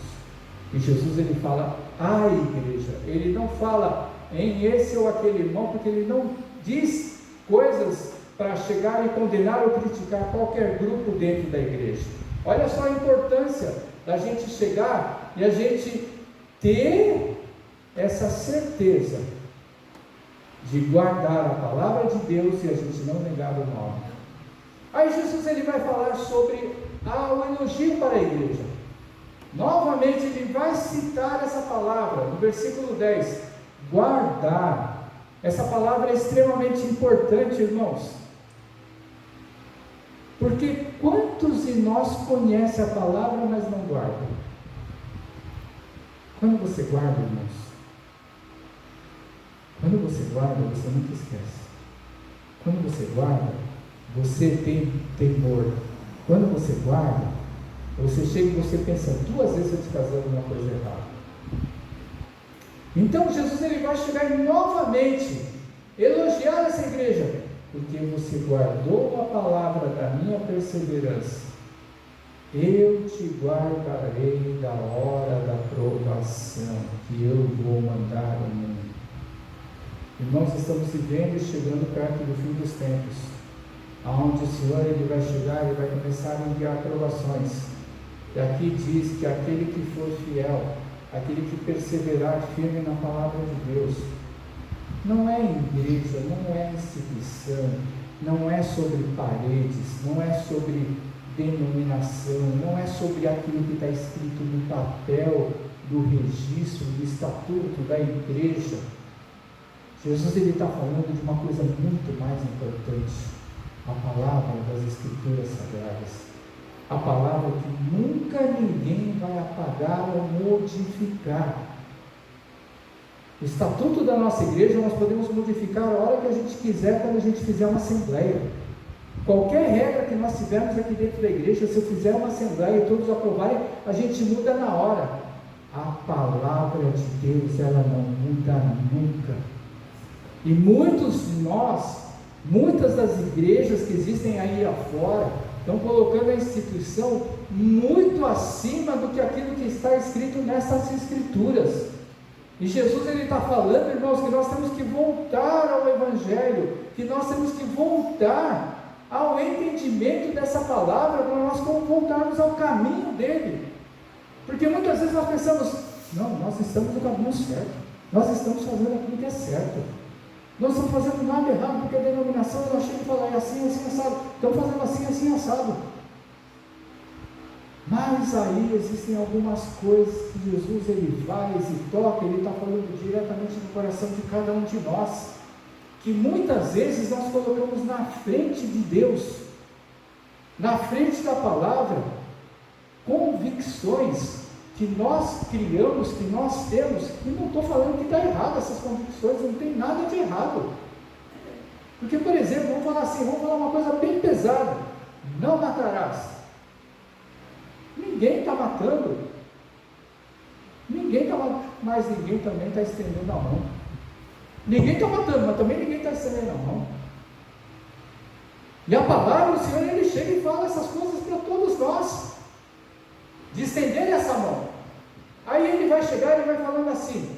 [SPEAKER 1] E Jesus ele fala, a igreja, ele não fala em esse ou aquele irmão, porque ele não diz coisas para chegar e condenar ou criticar qualquer grupo dentro da igreja. Olha só a importância da gente chegar e a gente ter essa certeza de guardar a palavra de Deus e a gente não negar o nome. Aí Jesus ele vai falar sobre o elogio para a igreja. Novamente ele vai citar essa palavra no versículo 10, guardar. Essa palavra é extremamente importante, irmãos, porque quantos de nós conhecem a palavra, mas não guardam? Quando você guarda, irmãos, quando você guarda, você nunca esquece. Quando você guarda, você tem temor. Quando você guarda, você chega e você pensa 2 vezes antes de fazer alguma coisa errada. Então Jesus ele vai chegar e novamente elogiar essa igreja, porque você guardou a palavra da minha perseverança. Eu te guardarei da hora da provação que eu vou mandar ao mundo. Irmãos, estamos vivendo e chegando perto do fim dos tempos, aonde o Senhor ele vai chegar e vai começar a enviar provações. E aqui diz que aquele que for fiel, aquele que perseverar firme na palavra de Deus, não é igreja, não é instituição, não é sobre paredes, não é sobre denominação, não é sobre aquilo que está escrito no papel do registro, do estatuto da igreja. Jesus ele está falando de uma coisa muito mais importante, a palavra das Escrituras Sagradas, a palavra que nunca ninguém vai apagar ou modificar. O estatuto da nossa igreja nós podemos modificar a hora que a gente quiser, quando a gente fizer uma assembleia. Qualquer regra que nós tivermos aqui dentro da igreja, se eu fizer uma assembleia e todos aprovarem, a gente muda na hora. A palavra de Deus, ela não muda nunca. E muitos de nós, muitas das igrejas que existem aí afora, estão colocando a instituição muito acima do que aquilo que está escrito nessas escrituras. E Jesus ele está falando, irmãos, que nós temos que voltar ao Evangelho, que nós temos que voltar ao entendimento dessa palavra, para nós voltarmos ao caminho dele. Porque muitas vezes nós pensamos, não, nós estamos no caminho certo, nós estamos fazendo aquilo que é certo, nós estamos fazendo nada errado, porque a denominação ela chega e fala, é assim, assim, assado, estamos fazendo assim, assim, assado. Mas aí existem algumas coisas que Jesus ele faz e toca, ele está falando diretamente no coração de cada um de nós, que muitas vezes nós colocamos na frente de Deus, na frente da palavra, convicções que nós criamos, que nós temos, e não estou falando que está errado essas convicções, não tem nada de errado. Porque, por exemplo, vamos falar assim, vamos falar uma coisa bem pesada, não matarás. Ninguém está matando, mas ninguém também está estendendo a mão. Ninguém está matando, mas também ninguém está estendendo a mão. E a palavra do Senhor, ele chega e fala essas coisas para todos nós, de estender essa mão. Aí ele vai chegar e vai falando assim,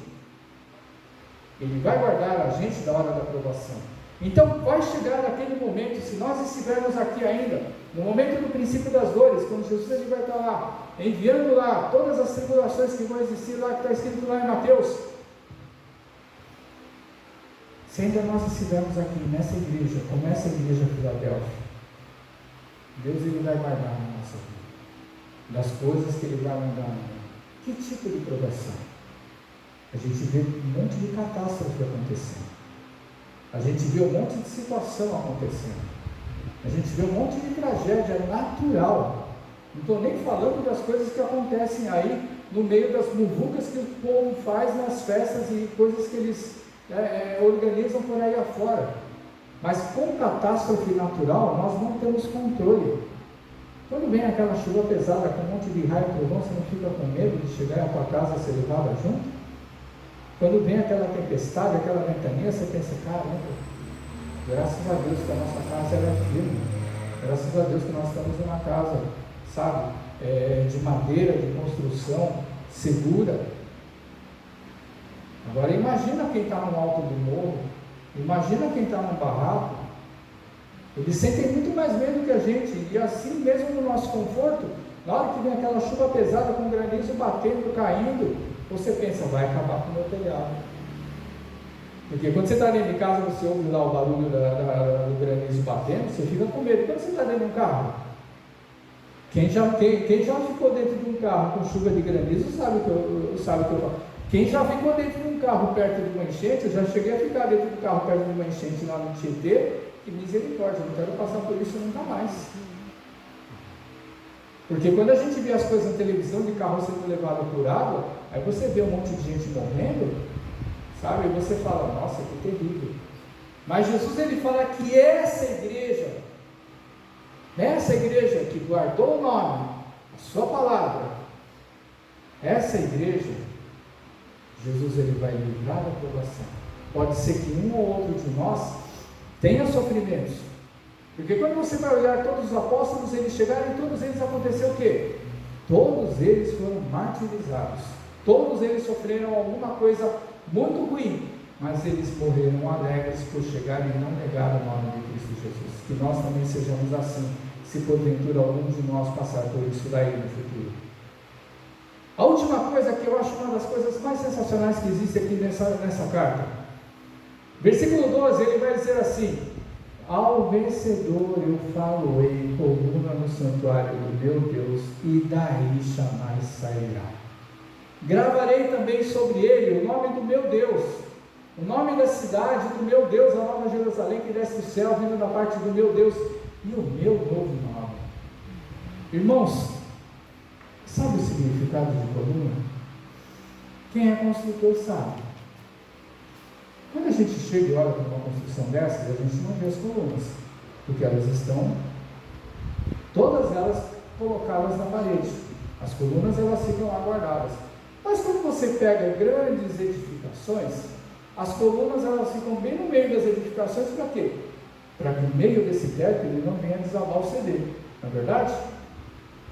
[SPEAKER 1] ele vai guardar a gente da hora da provação. Então vai chegar aquele momento, se nós estivermos aqui ainda, no momento do princípio das dores, quando Jesus ele vai estar lá, enviando lá todas as tribulações que vão existir lá, que está escrito lá em Mateus. Se ainda nós estivermos aqui nessa igreja, como essa igreja Filadélfia, Deus ele vai guardar a nossa vida, das coisas que ele vai mandar. Que tipo de provação? A gente vê um monte de catástrofe acontecendo, a gente vê um monte de situação acontecendo, a gente vê um monte de tragédia natural. Não estou nem falando das coisas que acontecem aí no meio das muvucas que o povo faz nas festas e coisas que eles organizam por aí afora. Mas com catástrofe natural nós não temos controle. Quando vem aquela chuva pesada com um monte de raio e trovão, você não fica com medo de chegar à tua casa e ser levada junto? Quando vem aquela tempestade, aquela ventania, você pensa, caramba, graças a Deus que a nossa casa é firme, graças a Deus que nós estamos numa casa, sabe, de madeira, de construção segura. Agora imagina quem está no alto do morro, imagina quem está no barraco. Eles sentem muito mais medo que a gente, e assim mesmo no nosso conforto, Na hora que vem aquela chuva pesada com granizo batendo, caindo, você pensa, vai acabar com o meu telhado. Porque quando você está dentro de casa, você ouve lá o barulho do granizo batendo, você fica com medo. Quando você está dentro de um carro, quem já ficou dentro de um carro com chuva de granizo sabe o que eu falo. Quem já ficou dentro de um carro perto de uma enchente, eu já cheguei a ficar dentro do carro perto de uma enchente lá no Tietê, que misericórdia, não quero passar por isso nunca mais. Porque quando a gente vê as coisas na televisão de carro sendo levado por água, aí você vê um monte de gente morrendo, sabe? E você fala, nossa, que terrível. Mas Jesus, ele fala que essa igreja que guardou o nome, a sua palavra, essa igreja, Jesus, ele vai livrar da provação. Pode ser que um ou outro de nós tenha sofrimentos, porque quando você vai olhar todos os apóstolos, eles chegaram e todos eles aconteceu o quê? Todos eles foram martirizados, todos eles sofreram alguma coisa muito ruim, mas eles morreram alegres por chegarem e não negar o nome de Cristo Jesus. Que nós também sejamos assim, se porventura algum de nós passar por isso daí no futuro. A última coisa que eu acho uma das coisas mais sensacionais que existe aqui nessa carta, versículo 12, ele vai dizer assim: ao vencedor eu falo-ei coluna no santuário do meu Deus, e daí jamais sairá. Gravarei também sobre ele o nome do meu Deus, o nome da cidade do meu Deus, a nova Jerusalém que desce do céu, vindo da parte do meu Deus, e o meu novo nome. Irmãos, sabe o significado de coluna? Quem é construtor sabe. Quando a gente chega e olha para uma construção dessas, a gente não vê as colunas, porque elas estão, todas elas colocadas na parede. As colunas, elas ficam lá guardadas. Mas quando você pega grandes edificações, as colunas, elas ficam bem no meio das edificações. Para quê? Para que no meio desse teto ele não venha desabar o CD, não é verdade?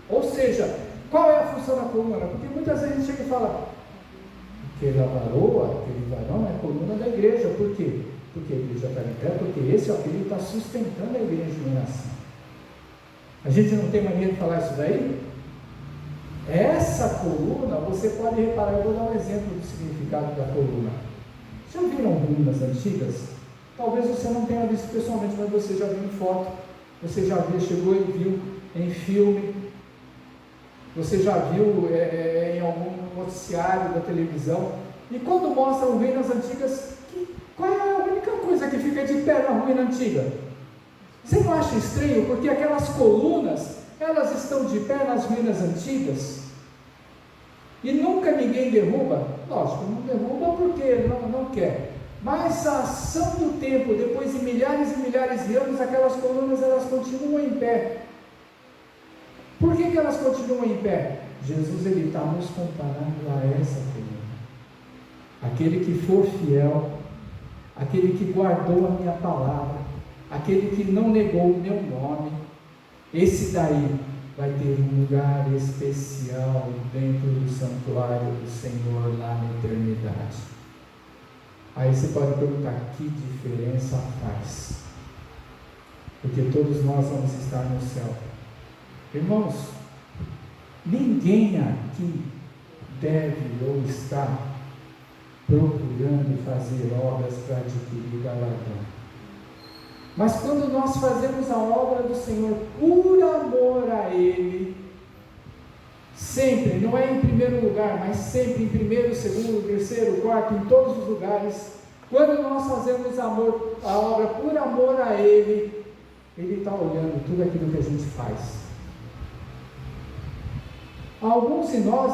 [SPEAKER 1] Ou seja, qual é a função da coluna? Porque muitas vezes a gente chega e fala, aquele varoa, aquele varão é a coluna da igreja. Por quê? Porque a igreja está em pé, porque esse ou aquele está sustentando a igreja em oração. A gente não tem mania de falar isso daí? Essa coluna, você pode reparar, eu vou dar um exemplo do significado da coluna. Já viram ruínas antigas? Talvez você não tenha visto pessoalmente, mas você já viu em foto, você já viu, chegou e viu em filme, você já viu em algum noticiário da televisão. E quando mostram ruínas antigas, qual é a única coisa que fica de pé na ruína antiga? Você não acha estranho? Porque aquelas colunas, elas estão de pé nas ruínas antigas e nunca ninguém derruba. Lógico, não derruba porque não quer. Mas a ação do tempo, depois de milhares e milhares de anos, aquelas colunas, elas continuam em pé. Por que elas continuam em pé? Jesus, ele está nos comparando a essa coluna. Aquele que for fiel, aquele que guardou a minha palavra, aquele que não negou o meu nome, esse daí vai ter um lugar especial dentro do santuário do Senhor lá na eternidade. Aí você pode perguntar, que diferença faz? Porque todos nós vamos estar no céu. Irmãos, ninguém aqui deve ou está procurando fazer obras para adquirir galardão. Mas quando nós fazemos a obra do Senhor por amor a Ele, sempre, não é em primeiro lugar, mas sempre em primeiro, segundo, terceiro, quarto, em todos os lugares, quando nós fazemos a obra por amor a Ele, Ele está olhando tudo aquilo que a gente faz. Alguns de nós,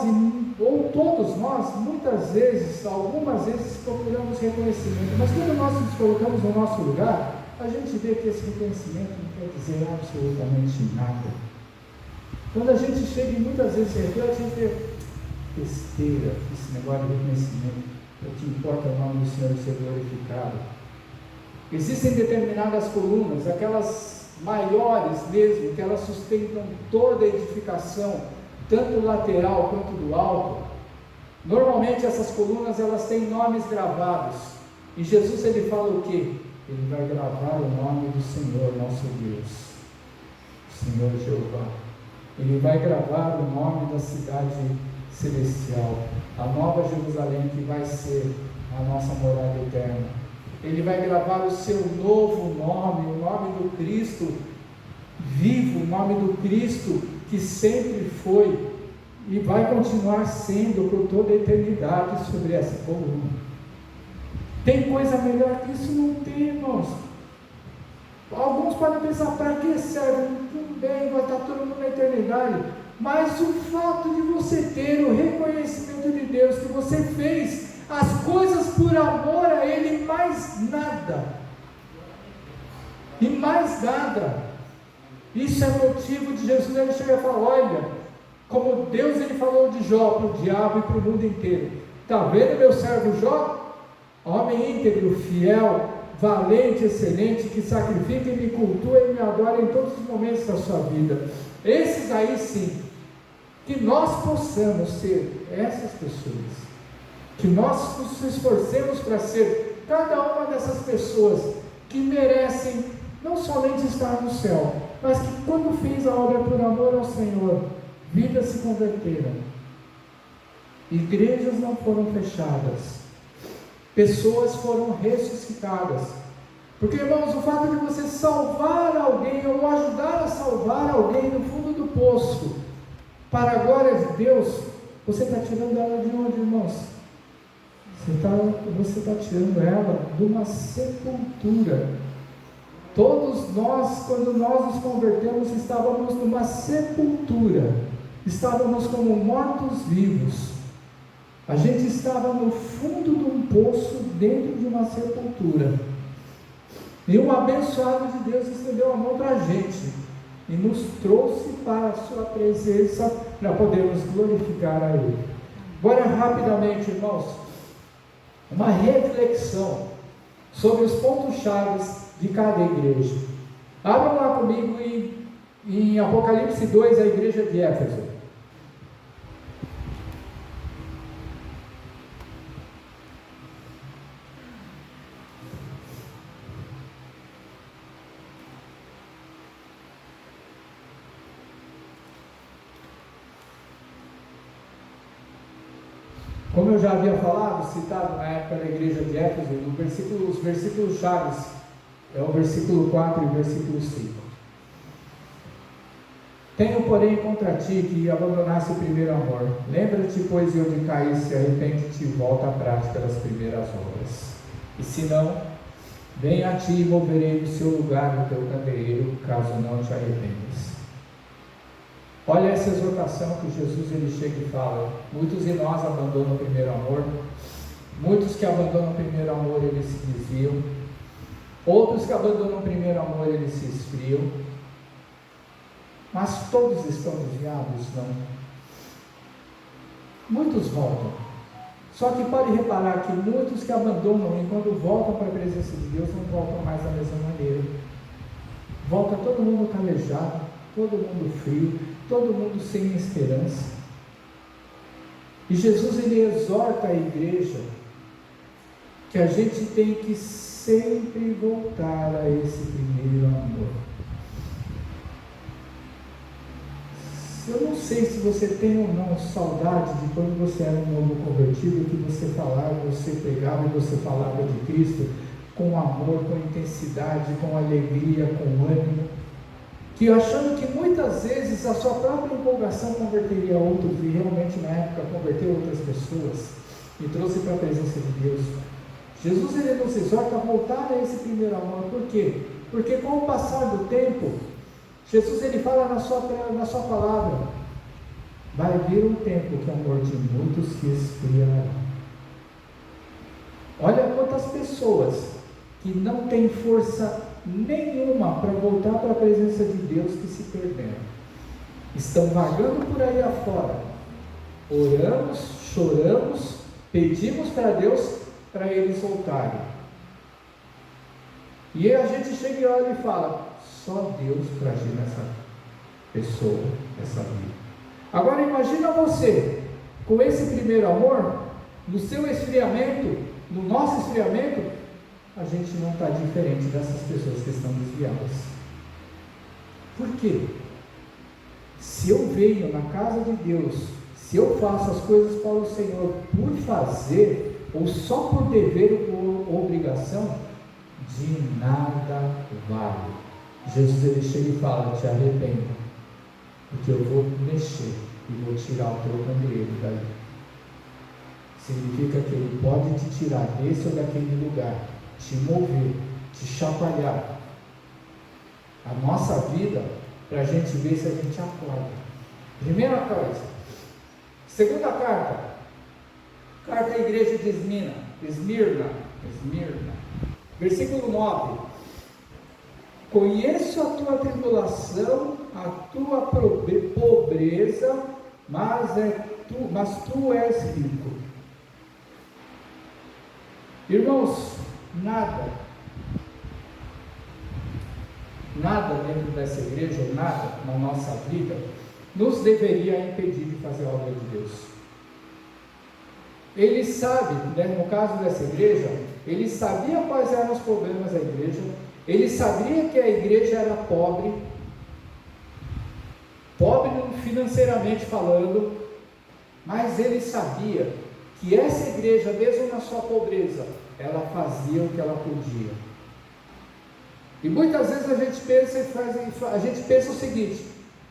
[SPEAKER 1] ou todos nós, muitas vezes, algumas vezes procuramos reconhecimento, mas quando nós nos colocamos no nosso lugar, a gente vê que esse reconhecimento não quer dizer absolutamente nada. Quando a gente chega e muitas vezes reflete, a gente vê besteira, esse negócio de reconhecimento. O que importa é o nome do Senhor ser glorificado. Existem determinadas colunas, aquelas maiores mesmo, que elas sustentam toda a edificação, tanto do lateral quanto do alto. Normalmente essas colunas, elas têm nomes gravados. E Jesus, ele fala o quê? Ele vai gravar o nome do Senhor, nosso Deus, o Senhor Jeová. Ele vai gravar o nome da cidade celestial, a nova Jerusalém que vai ser a nossa morada eterna. Ele vai gravar o seu novo nome, o nome do Cristo vivo, o nome do Cristo que sempre foi e vai continuar sendo por toda a eternidade sobre essa coluna. Tem coisa melhor que isso? Não tem, irmãos. Alguns podem pensar, para que serve? Tudo bem, vai estar todo mundo na eternidade. Mas o fato de você ter o reconhecimento de Deus, que você fez as coisas por amor a Ele, mais nada. E mais nada. Isso é motivo de Jesus. Ele chega e fala, olha, como Deus ele falou de Jó para o diabo e para o mundo inteiro. Está vendo meu servo Jó? Homem íntegro, fiel, valente, excelente, que sacrifica e me cultua e me adora em todos os momentos da sua vida. Esses aí sim, que nós possamos ser essas pessoas, que nós nos esforcemos para ser cada uma dessas pessoas que merecem não somente estar no céu, mas que quando fez a obra por amor ao Senhor, vidas se converteram, igrejas não foram fechadas, pessoas foram ressuscitadas. Porque, irmãos, o fato de você salvar alguém ou ajudar a salvar alguém no fundo do poço, para a glória de Deus, você está tirando ela de onde, irmãos? Você está tirando ela de uma sepultura. Todos nós, quando nós nos convertemos, estávamos numa sepultura, estávamos como mortos-vivos. A gente estava no fundo de um poço, dentro de uma sepultura. E um abençoado de Deus estendeu a mão para a gente e nos trouxe para a sua presença para podermos glorificar a Ele. Agora, rapidamente, irmãos, uma reflexão sobre os pontos-chave de cada igreja. Abram lá comigo em Apocalipse 2, a igreja de Éfeso. Como eu já havia falado, citado na época da igreja de Éfeso, os versículos chaves é o versículo 4 e o versículo 5. Tenho, porém, contra ti que abandonasse o primeiro amor. Lembra-te, pois, eu de caísse, arrepende-te e volta à prática das primeiras obras. E se não, venha a ti e moverei do seu lugar no teu candeeiro, caso não te arrependas. Olha essa exortação que Jesus ele chega e fala. Muitos de nós abandonam o primeiro amor. Muitos que abandonam o primeiro amor, eles se desviam. Outros que abandonam o primeiro amor, eles se esfriam. Mas todos estão desviados? Não. Muitos voltam. Só que pode reparar que muitos que abandonam e quando voltam para a presença de Deus, não voltam mais da mesma maneira. Volta todo mundo calejado, todo mundo frio, todo mundo sem esperança. E Jesus ele exorta a igreja que a gente tem que sempre voltar a esse primeiro amor. Eu não sei se você tem ou não saudade de quando você era um novo convertido, que você falava, você pregava e você falava de Cristo com amor, com intensidade, com alegria, com ânimo, que achando que muitas vezes a sua própria empolgação converteria outros, e realmente na época converteu outras pessoas e trouxe para a presença de Deus. Jesus ele nos exorta a voltar a esse primeiro amor. Por quê? Porque com o passar do tempo, Jesus ele fala na sua palavra, vai vir um tempo que o amor de muitos se esfriará. Olha quantas pessoas que não têm força nenhuma para voltar para a presença de Deus que se perderam. Estão vagando por aí afora. Oramos, choramos, pedimos para Deus para eles voltarem. E a gente chega e olha e fala, só Deus para agir nessa pessoa, nessa vida. Agora imagina você, com esse primeiro amor, no seu esfriamento, no nosso esfriamento, a gente não está diferente dessas pessoas que estão desviadas. Por quê? se eu venho na casa de Deus, se eu faço as coisas para o Senhor por fazer, ou só por dever ou por obrigação, de nada vale. Jesus ele chega e fala: te arrependa, porque eu vou mexer e vou tirar o teu candeeiro daí. Significa que ele pode te tirar desse ou daquele lugar, te mover, te chacoalhar a nossa vida, para a gente ver se a gente acorda. Primeira coisa. Segunda carta à igreja de Esmirna, versículo 9: conheço a tua tribulação, a tua pobreza, mas tu és rico. Irmãos, nada dentro dessa igreja, nada na nossa vida, nos deveria impedir de fazer a obra de Deus. Ele sabe, né, no caso dessa igreja, ele sabia quais eram os problemas da igreja, ele sabia que a igreja era pobre financeiramente falando, mas ele sabia que essa igreja, mesmo na sua pobreza, ela fazia o que ela podia. E muitas vezes a gente pensa o seguinte: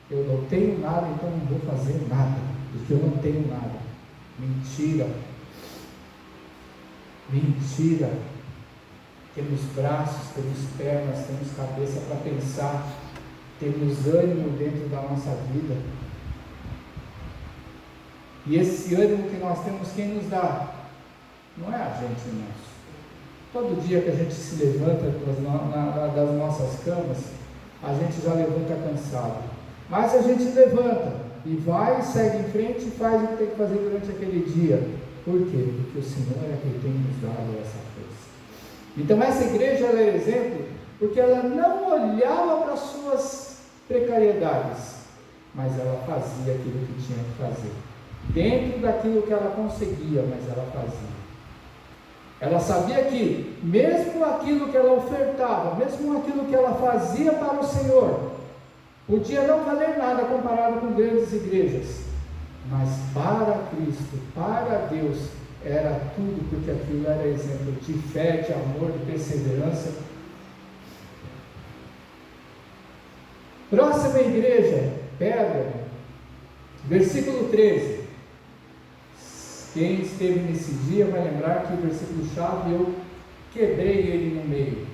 [SPEAKER 1] eu não tenho nada, então não vou fazer nada, porque eu não tenho nada. Mentira. Temos braços, temos pernas, temos cabeça para pensar, temos ânimo dentro da nossa vida. E esse ânimo que nós temos, quem nos dá? Não é a gente, irmãos. Todo dia que a gente se levanta das nossas camas, a gente já levanta cansado. Mas a gente levanta e vai, segue em frente e faz o que tem que fazer durante aquele dia. Por quê? Porque o Senhor é quem tem nos dado essa força. Então essa igreja ela é exemplo, porque ela não olhava para as suas precariedades, mas ela fazia aquilo que tinha que fazer. Dentro daquilo que ela conseguia, mas ela fazia. Ela sabia que, mesmo aquilo que ela ofertava, mesmo aquilo que ela fazia para o Senhor, podia não valer nada comparado com grandes igrejas, mas para Cristo, para Deus, era tudo, porque aquilo era exemplo de fé, de amor, de perseverança. Próxima igreja, Pérgamo, versículo 13. Quem esteve nesse dia vai lembrar que o versículo-chave eu quebrei ele no meio.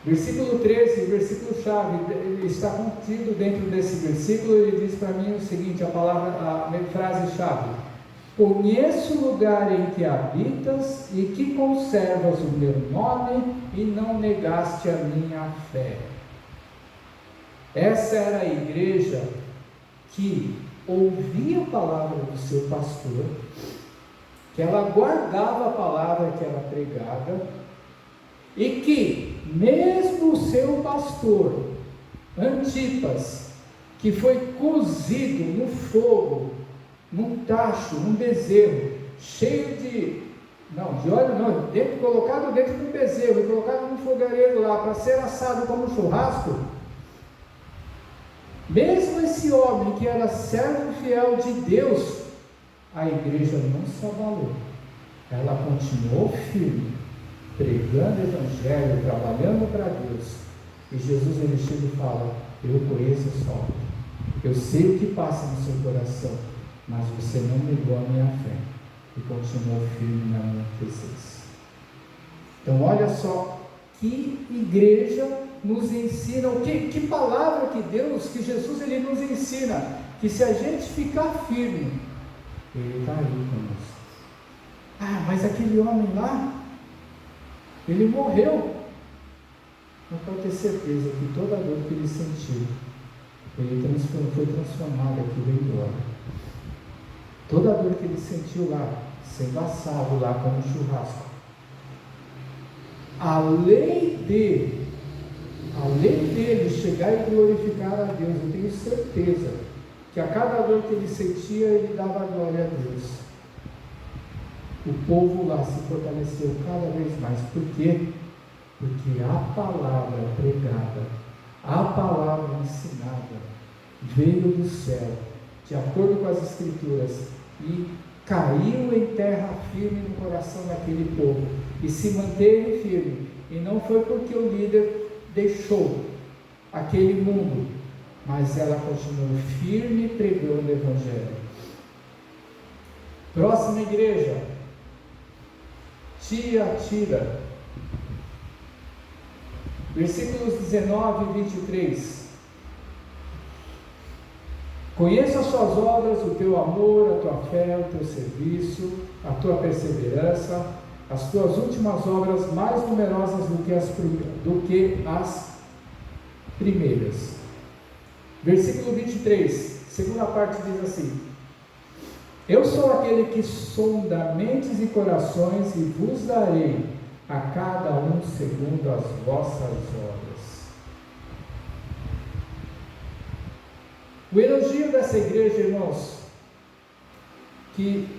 [SPEAKER 1] Versículo 13, versículo-chave, ele está contido dentro desse versículo. Ele diz para mim o seguinte: a frase-chave: conheço o lugar em que habitas e que conservas o meu nome e não negaste a minha fé. Essa era a igreja que ouvia a palavra do seu pastor, que ela guardava a palavra que era pregada, e que mesmo o seu pastor Antipas, que foi cozido no fogo, num tacho, num bezerro, cheio de óleo não, colocado dentro do bezerro e colocado num fogareiro lá para ser assado como churrasco, mesmo esse homem que era servo fiel de Deus, a igreja não se abalou, ela continuou firme, pregando o evangelho, trabalhando para Deus. E Jesus ele chega e fala: eu conheço a sua obra, eu sei o que passa no seu coração, mas você não negou a minha fé e continuou firme na minha presença. Então olha só que igreja nos ensina, que palavra que Deus, que Jesus ele nos ensina, que se a gente ficar firme, ele está aí conosco. Ah, mas aquele homem lá, ele morreu. Não pode ter certeza que toda a dor que ele sentiu, ele foi transformado aqui, veio embora. Toda a dor que ele sentiu lá, sendo assado lá como um churrasco, além dele chegar e glorificar a Deus, eu tenho certeza que a cada dor que ele sentia, ele dava glória a Deus. O povo lá se fortaleceu cada vez mais. Por quê? Porque a palavra pregada, a palavra ensinada, veio do céu, de acordo com as Escrituras, e caiu em terra firme no coração daquele povo, e se manteve firme, e não foi porque o líder deixou aquele mundo, mas ela continuou firme pregando o Evangelho. Próxima igreja, Tiatira, versículos 19 e 23. Conheço as suas obras, o teu amor, a tua fé, o teu serviço, a tua perseverança, as tuas últimas obras mais numerosas do que as primeiras. Versículo 23, segunda parte diz assim: eu sou aquele que sonda mentes e corações, e vos darei a cada um segundo as vossas obras. O elogio dessa igreja, irmãos, que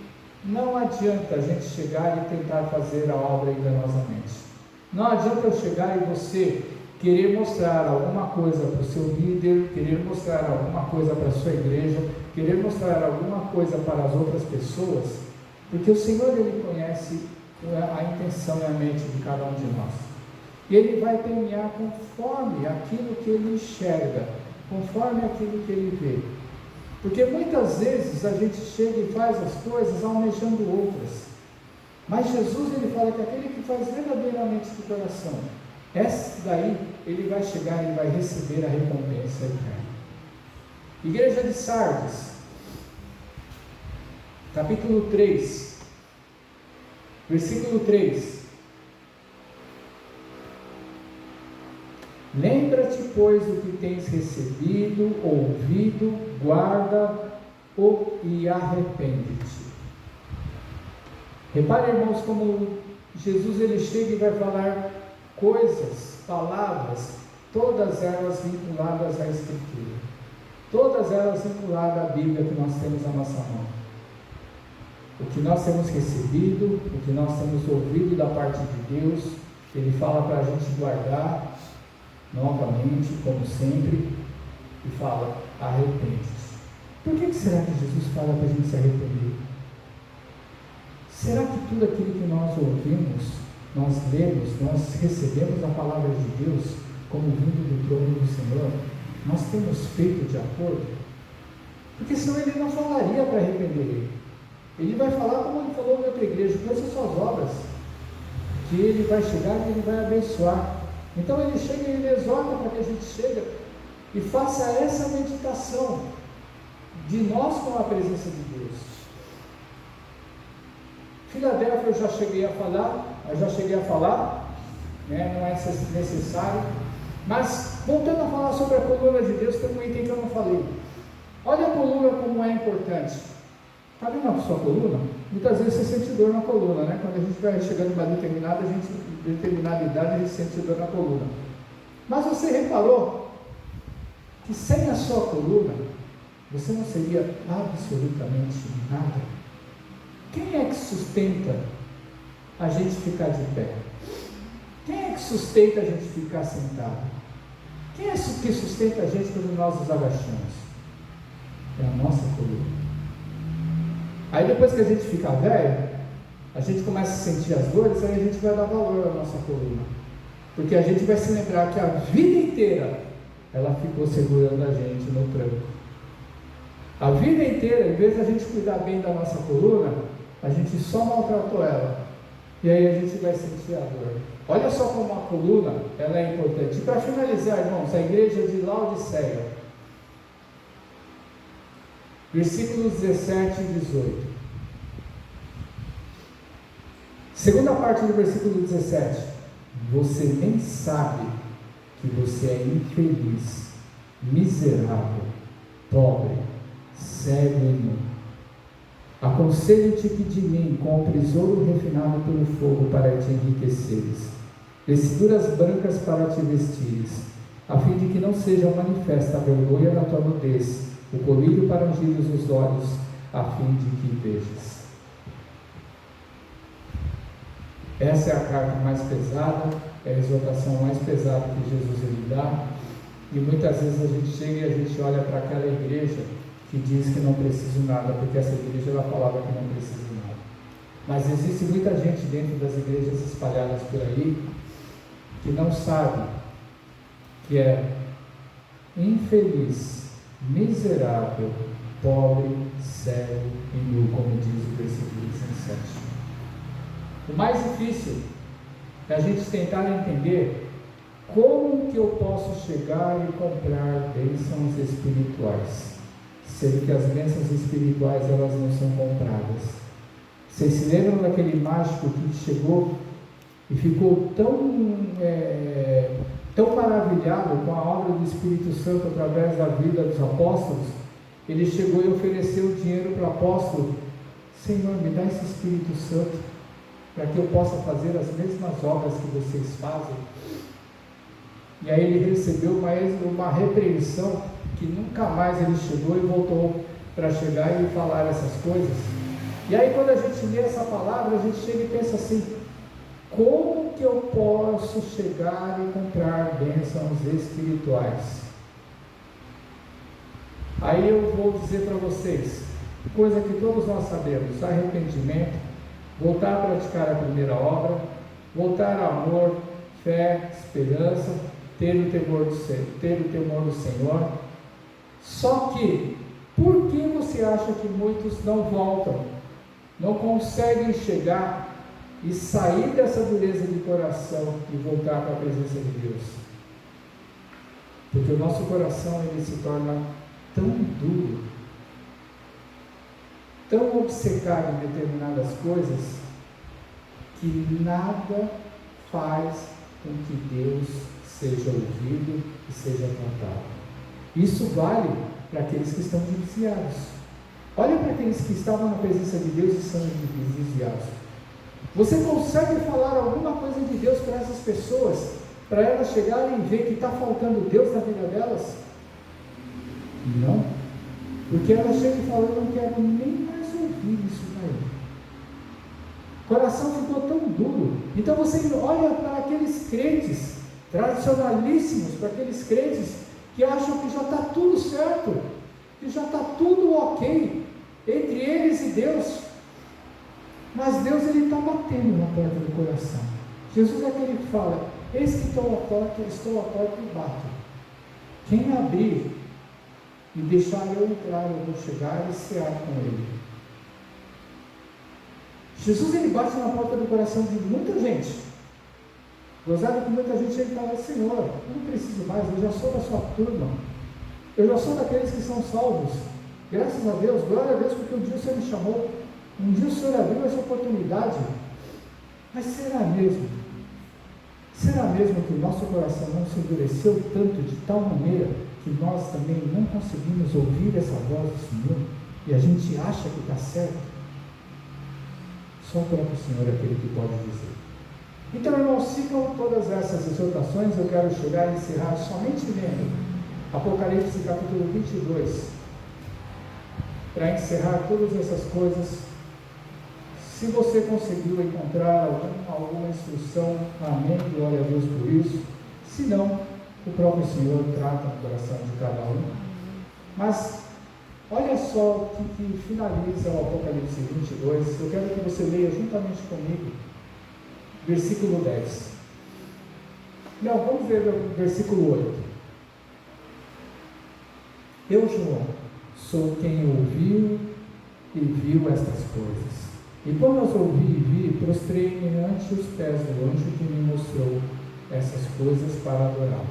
[SPEAKER 1] não adianta a gente chegar e tentar fazer a obra enganosamente. Não adianta eu chegar e você querer mostrar alguma coisa para o seu líder, querer mostrar alguma coisa para a sua igreja, querer mostrar alguma coisa para as outras pessoas, porque o Senhor, Ele conhece a intenção e a mente de cada um de nós. E Ele vai premiar conforme aquilo que Ele enxerga, conforme aquilo que Ele vê. Porque muitas vezes a gente chega e faz as coisas almejando outras. Mas Jesus, Ele fala que aquele que faz verdadeiramente do coração, esse daí, ele vai chegar e vai receber a recompensa eterna. Igreja de Sardes, capítulo 3, versículo 3. Lembra-te, pois, do que tens recebido, ouvido, guarda-o e arrepende-te. Repare, irmãos, como Jesus, ele chega e vai falar coisas, palavras, todas elas vinculadas à Escritura, todas elas vinculadas à Bíblia que nós temos na nossa mão. O que nós temos recebido, o que nós temos ouvido da parte de Deus, Ele fala para a gente guardar novamente, como sempre, e fala: arrepende-se. Por que será que Jesus fala para a gente se arrepender? Será que tudo aquilo que nós ouvimos, nós lemos, nós recebemos a palavra de Deus como vindo do trono do Senhor, nós temos feito de acordo? Porque senão Ele não falaria para arrepender. Ele vai falar como Ele falou na outra igreja: conheça suas obras, que Ele vai chegar e Ele vai abençoar. Então Ele chega e Ele exorta para que a gente chegue e faça essa meditação de nós com a presença de Deus. Filadélfia eu já cheguei a falar, né? Não é necessário, mas voltando a falar sobre a coluna de Deus, tem um item que eu não falei. Olha a coluna como é importante. Está vendo a sua coluna? Muitas vezes você sente dor na coluna, né? Quando a gente vai chegando em uma determinada idade, a gente sente dor na coluna. Mas você reparou que sem a sua coluna, você não seria absolutamente nada? Quem é que sustenta a gente ficar de pé? Quem é que sustenta a gente ficar sentado? Quem é que sustenta a gente quando nós nos agachamos? É a nossa coluna. Aí depois que a gente fica velho, a gente começa a sentir as dores, aí a gente vai dar valor à nossa coluna. Porque a gente vai se lembrar que a vida inteira ela ficou segurando a gente no tranco. A vida inteira, em vez de a gente cuidar bem da nossa coluna, a gente só maltratou ela. E aí a gente vai sentir a dor. Olha só como a coluna ela é importante. E para finalizar, irmãos, a igreja de Laodiceia, versículos 17 e 18. Segunda parte do versículo 17. Você nem sabe que você é infeliz, miserável, pobre, cego e nu. Aconselho-te que de mim compres ouro refinado pelo fogo para te enriqueceres, vestiduras brancas para te vestires, a fim de que não seja manifesta a vergonha da tua nudez, o colírio para ungires os olhos, a fim de que vejas. Essa é a carta mais pesada, é a exortação mais pesada que Jesus ele dá. E muitas vezes a gente chega e a gente olha para aquela igreja que diz que não precisa de nada, porque essa igreja ela falava que não precisa de nada. Mas existe muita gente dentro das igrejas espalhadas por aí que não sabe que é infeliz, miserável, pobre, cego e nu, como diz o versículo 17. O mais difícil é a gente tentar entender como que eu posso chegar e comprar bênçãos espirituais, sendo que as bênçãos espirituais elas não são compradas. Vocês se lembram daquele mágico que chegou e ficou tão maravilhado com a obra do Espírito Santo através da vida dos apóstolos? Ele chegou e ofereceu dinheiro para o apóstolo: Senhor, me dá esse Espírito Santo para que eu possa fazer as mesmas obras que vocês fazem. E aí ele recebeu uma repreensão que nunca mais ele chegou e voltou para chegar e falar essas coisas. E aí quando a gente lê essa palavra, a gente chega e pensa assim: como que eu posso chegar e comprar bênçãos espirituais? Aí eu vou dizer para vocês, coisa que todos nós sabemos: arrependimento, voltar a praticar a primeira obra, voltar a amor, fé, esperança, ter o temor do Senhor. Só que, por que você acha que muitos não voltam, não conseguem chegar e sair dessa dureza de coração e voltar para a presença de Deus? Porque o nosso coração ele se torna tão duro, tão obcecado em determinadas coisas, que nada faz com que Deus seja ouvido e seja tratado. Isso vale para aqueles que estão desviados. Olha para aqueles que estavam na presença de Deus e são desviados. Você consegue falar alguma coisa de Deus para essas pessoas, para elas chegarem e ver que está faltando Deus na vida delas? Não, porque elas chegam e falam: eu não quero nem mais ouvir isso daí. O coração ficou tão duro. Então você olha para aqueles crentes tradicionalíssimos, para aqueles crentes que acham que já está tudo certo, que já está tudo ok entre eles e Deus. Mas Deus ele está batendo na porta do coração. Jesus é aquele que fala: eis que estou à porta e bato. Quem abrir e deixar eu entrar, eu vou chegar e cear com ele. Jesus ele bate na porta do coração de muita gente. Gozado que muita gente chega e fala: Senhor, eu não preciso mais, eu já sou da sua turma, eu já sou daqueles que são salvos, graças a Deus, glória a Deus, porque um dia o Senhor me chamou, um dia o Senhor abriu essa oportunidade. Mas será mesmo? Será mesmo que o nosso coração não se endureceu tanto, de tal maneira que nós também não conseguimos ouvir essa voz do Senhor e a gente acha que está certo? Só o próprio Senhor é aquele que pode dizer. Então, irmãos, ficam todas essas exortações. Eu quero chegar e encerrar somente lendo Apocalipse capítulo 22, para encerrar todas essas coisas. Se você conseguiu encontrar alguma instrução, amém, glória a Deus por isso. Se não, o próprio Senhor trata no coração de cada um. Mas olha só o que finaliza o Apocalipse 22. Eu quero que você leia juntamente comigo versículo 10. Não, vamos ver o versículo 8. Eu, João, sou quem ouviu e viu estas coisas. E quando as ouvi e vi, prostrei-me ante os pés do anjo que me mostrou essas coisas para adorá-lo.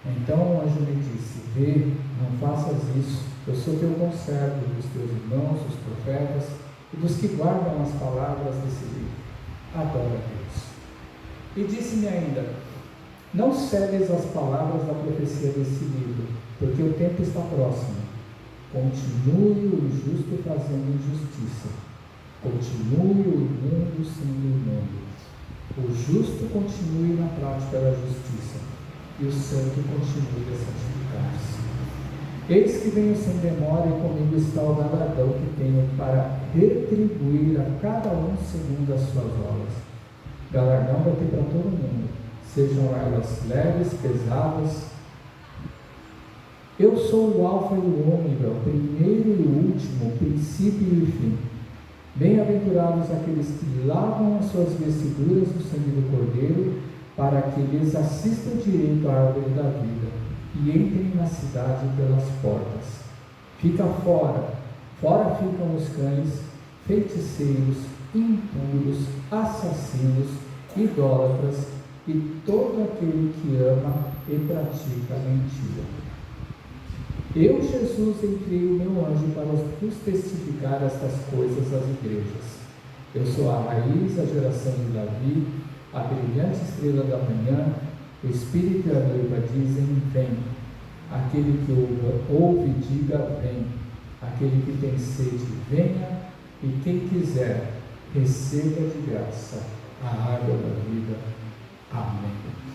[SPEAKER 1] Então o anjo me disse: vê, não faças isso, eu sou teu conservo, dos teus irmãos, os profetas, e dos que guardam as palavras desse livro. Adora a Deus. E disse-me ainda: não cedes as palavras da profecia desse livro, porque o tempo está próximo. Continue o injusto fazendo injustiça, continue o imundo sendo imundo, o justo continue na prática da justiça, e o santo continue a santificar-se. Eis que venho sem demora, e comigo está o galardão que tenho para retribuir a cada um segundo as suas obras. Galardão vai ter para todo mundo, sejam elas leves, pesadas, Eu sou o Alfa e o Ômega, o primeiro e o último, o princípio e o fim. Bem-aventurados aqueles que lavam as suas vestiduras no sangue do Cordeiro, para que lhes assistam direito à árvore da vida e entrem na cidade pelas portas. Fica fora, fora ficam os cães, feiticeiros, impuros, assassinos, idólatras e todo aquele que ama e pratica mentira. Eu, Jesus, enviei o meu anjo para vos testificar estas coisas às igrejas. Eu sou a raiz, a geração de Davi, a brilhante estrela da manhã. O Espírito e a noiva dizem: vem. Aquele que ouve, diga: vem. Aquele que tem sede, venha. E quem quiser, receba de graça a água da vida. Amém.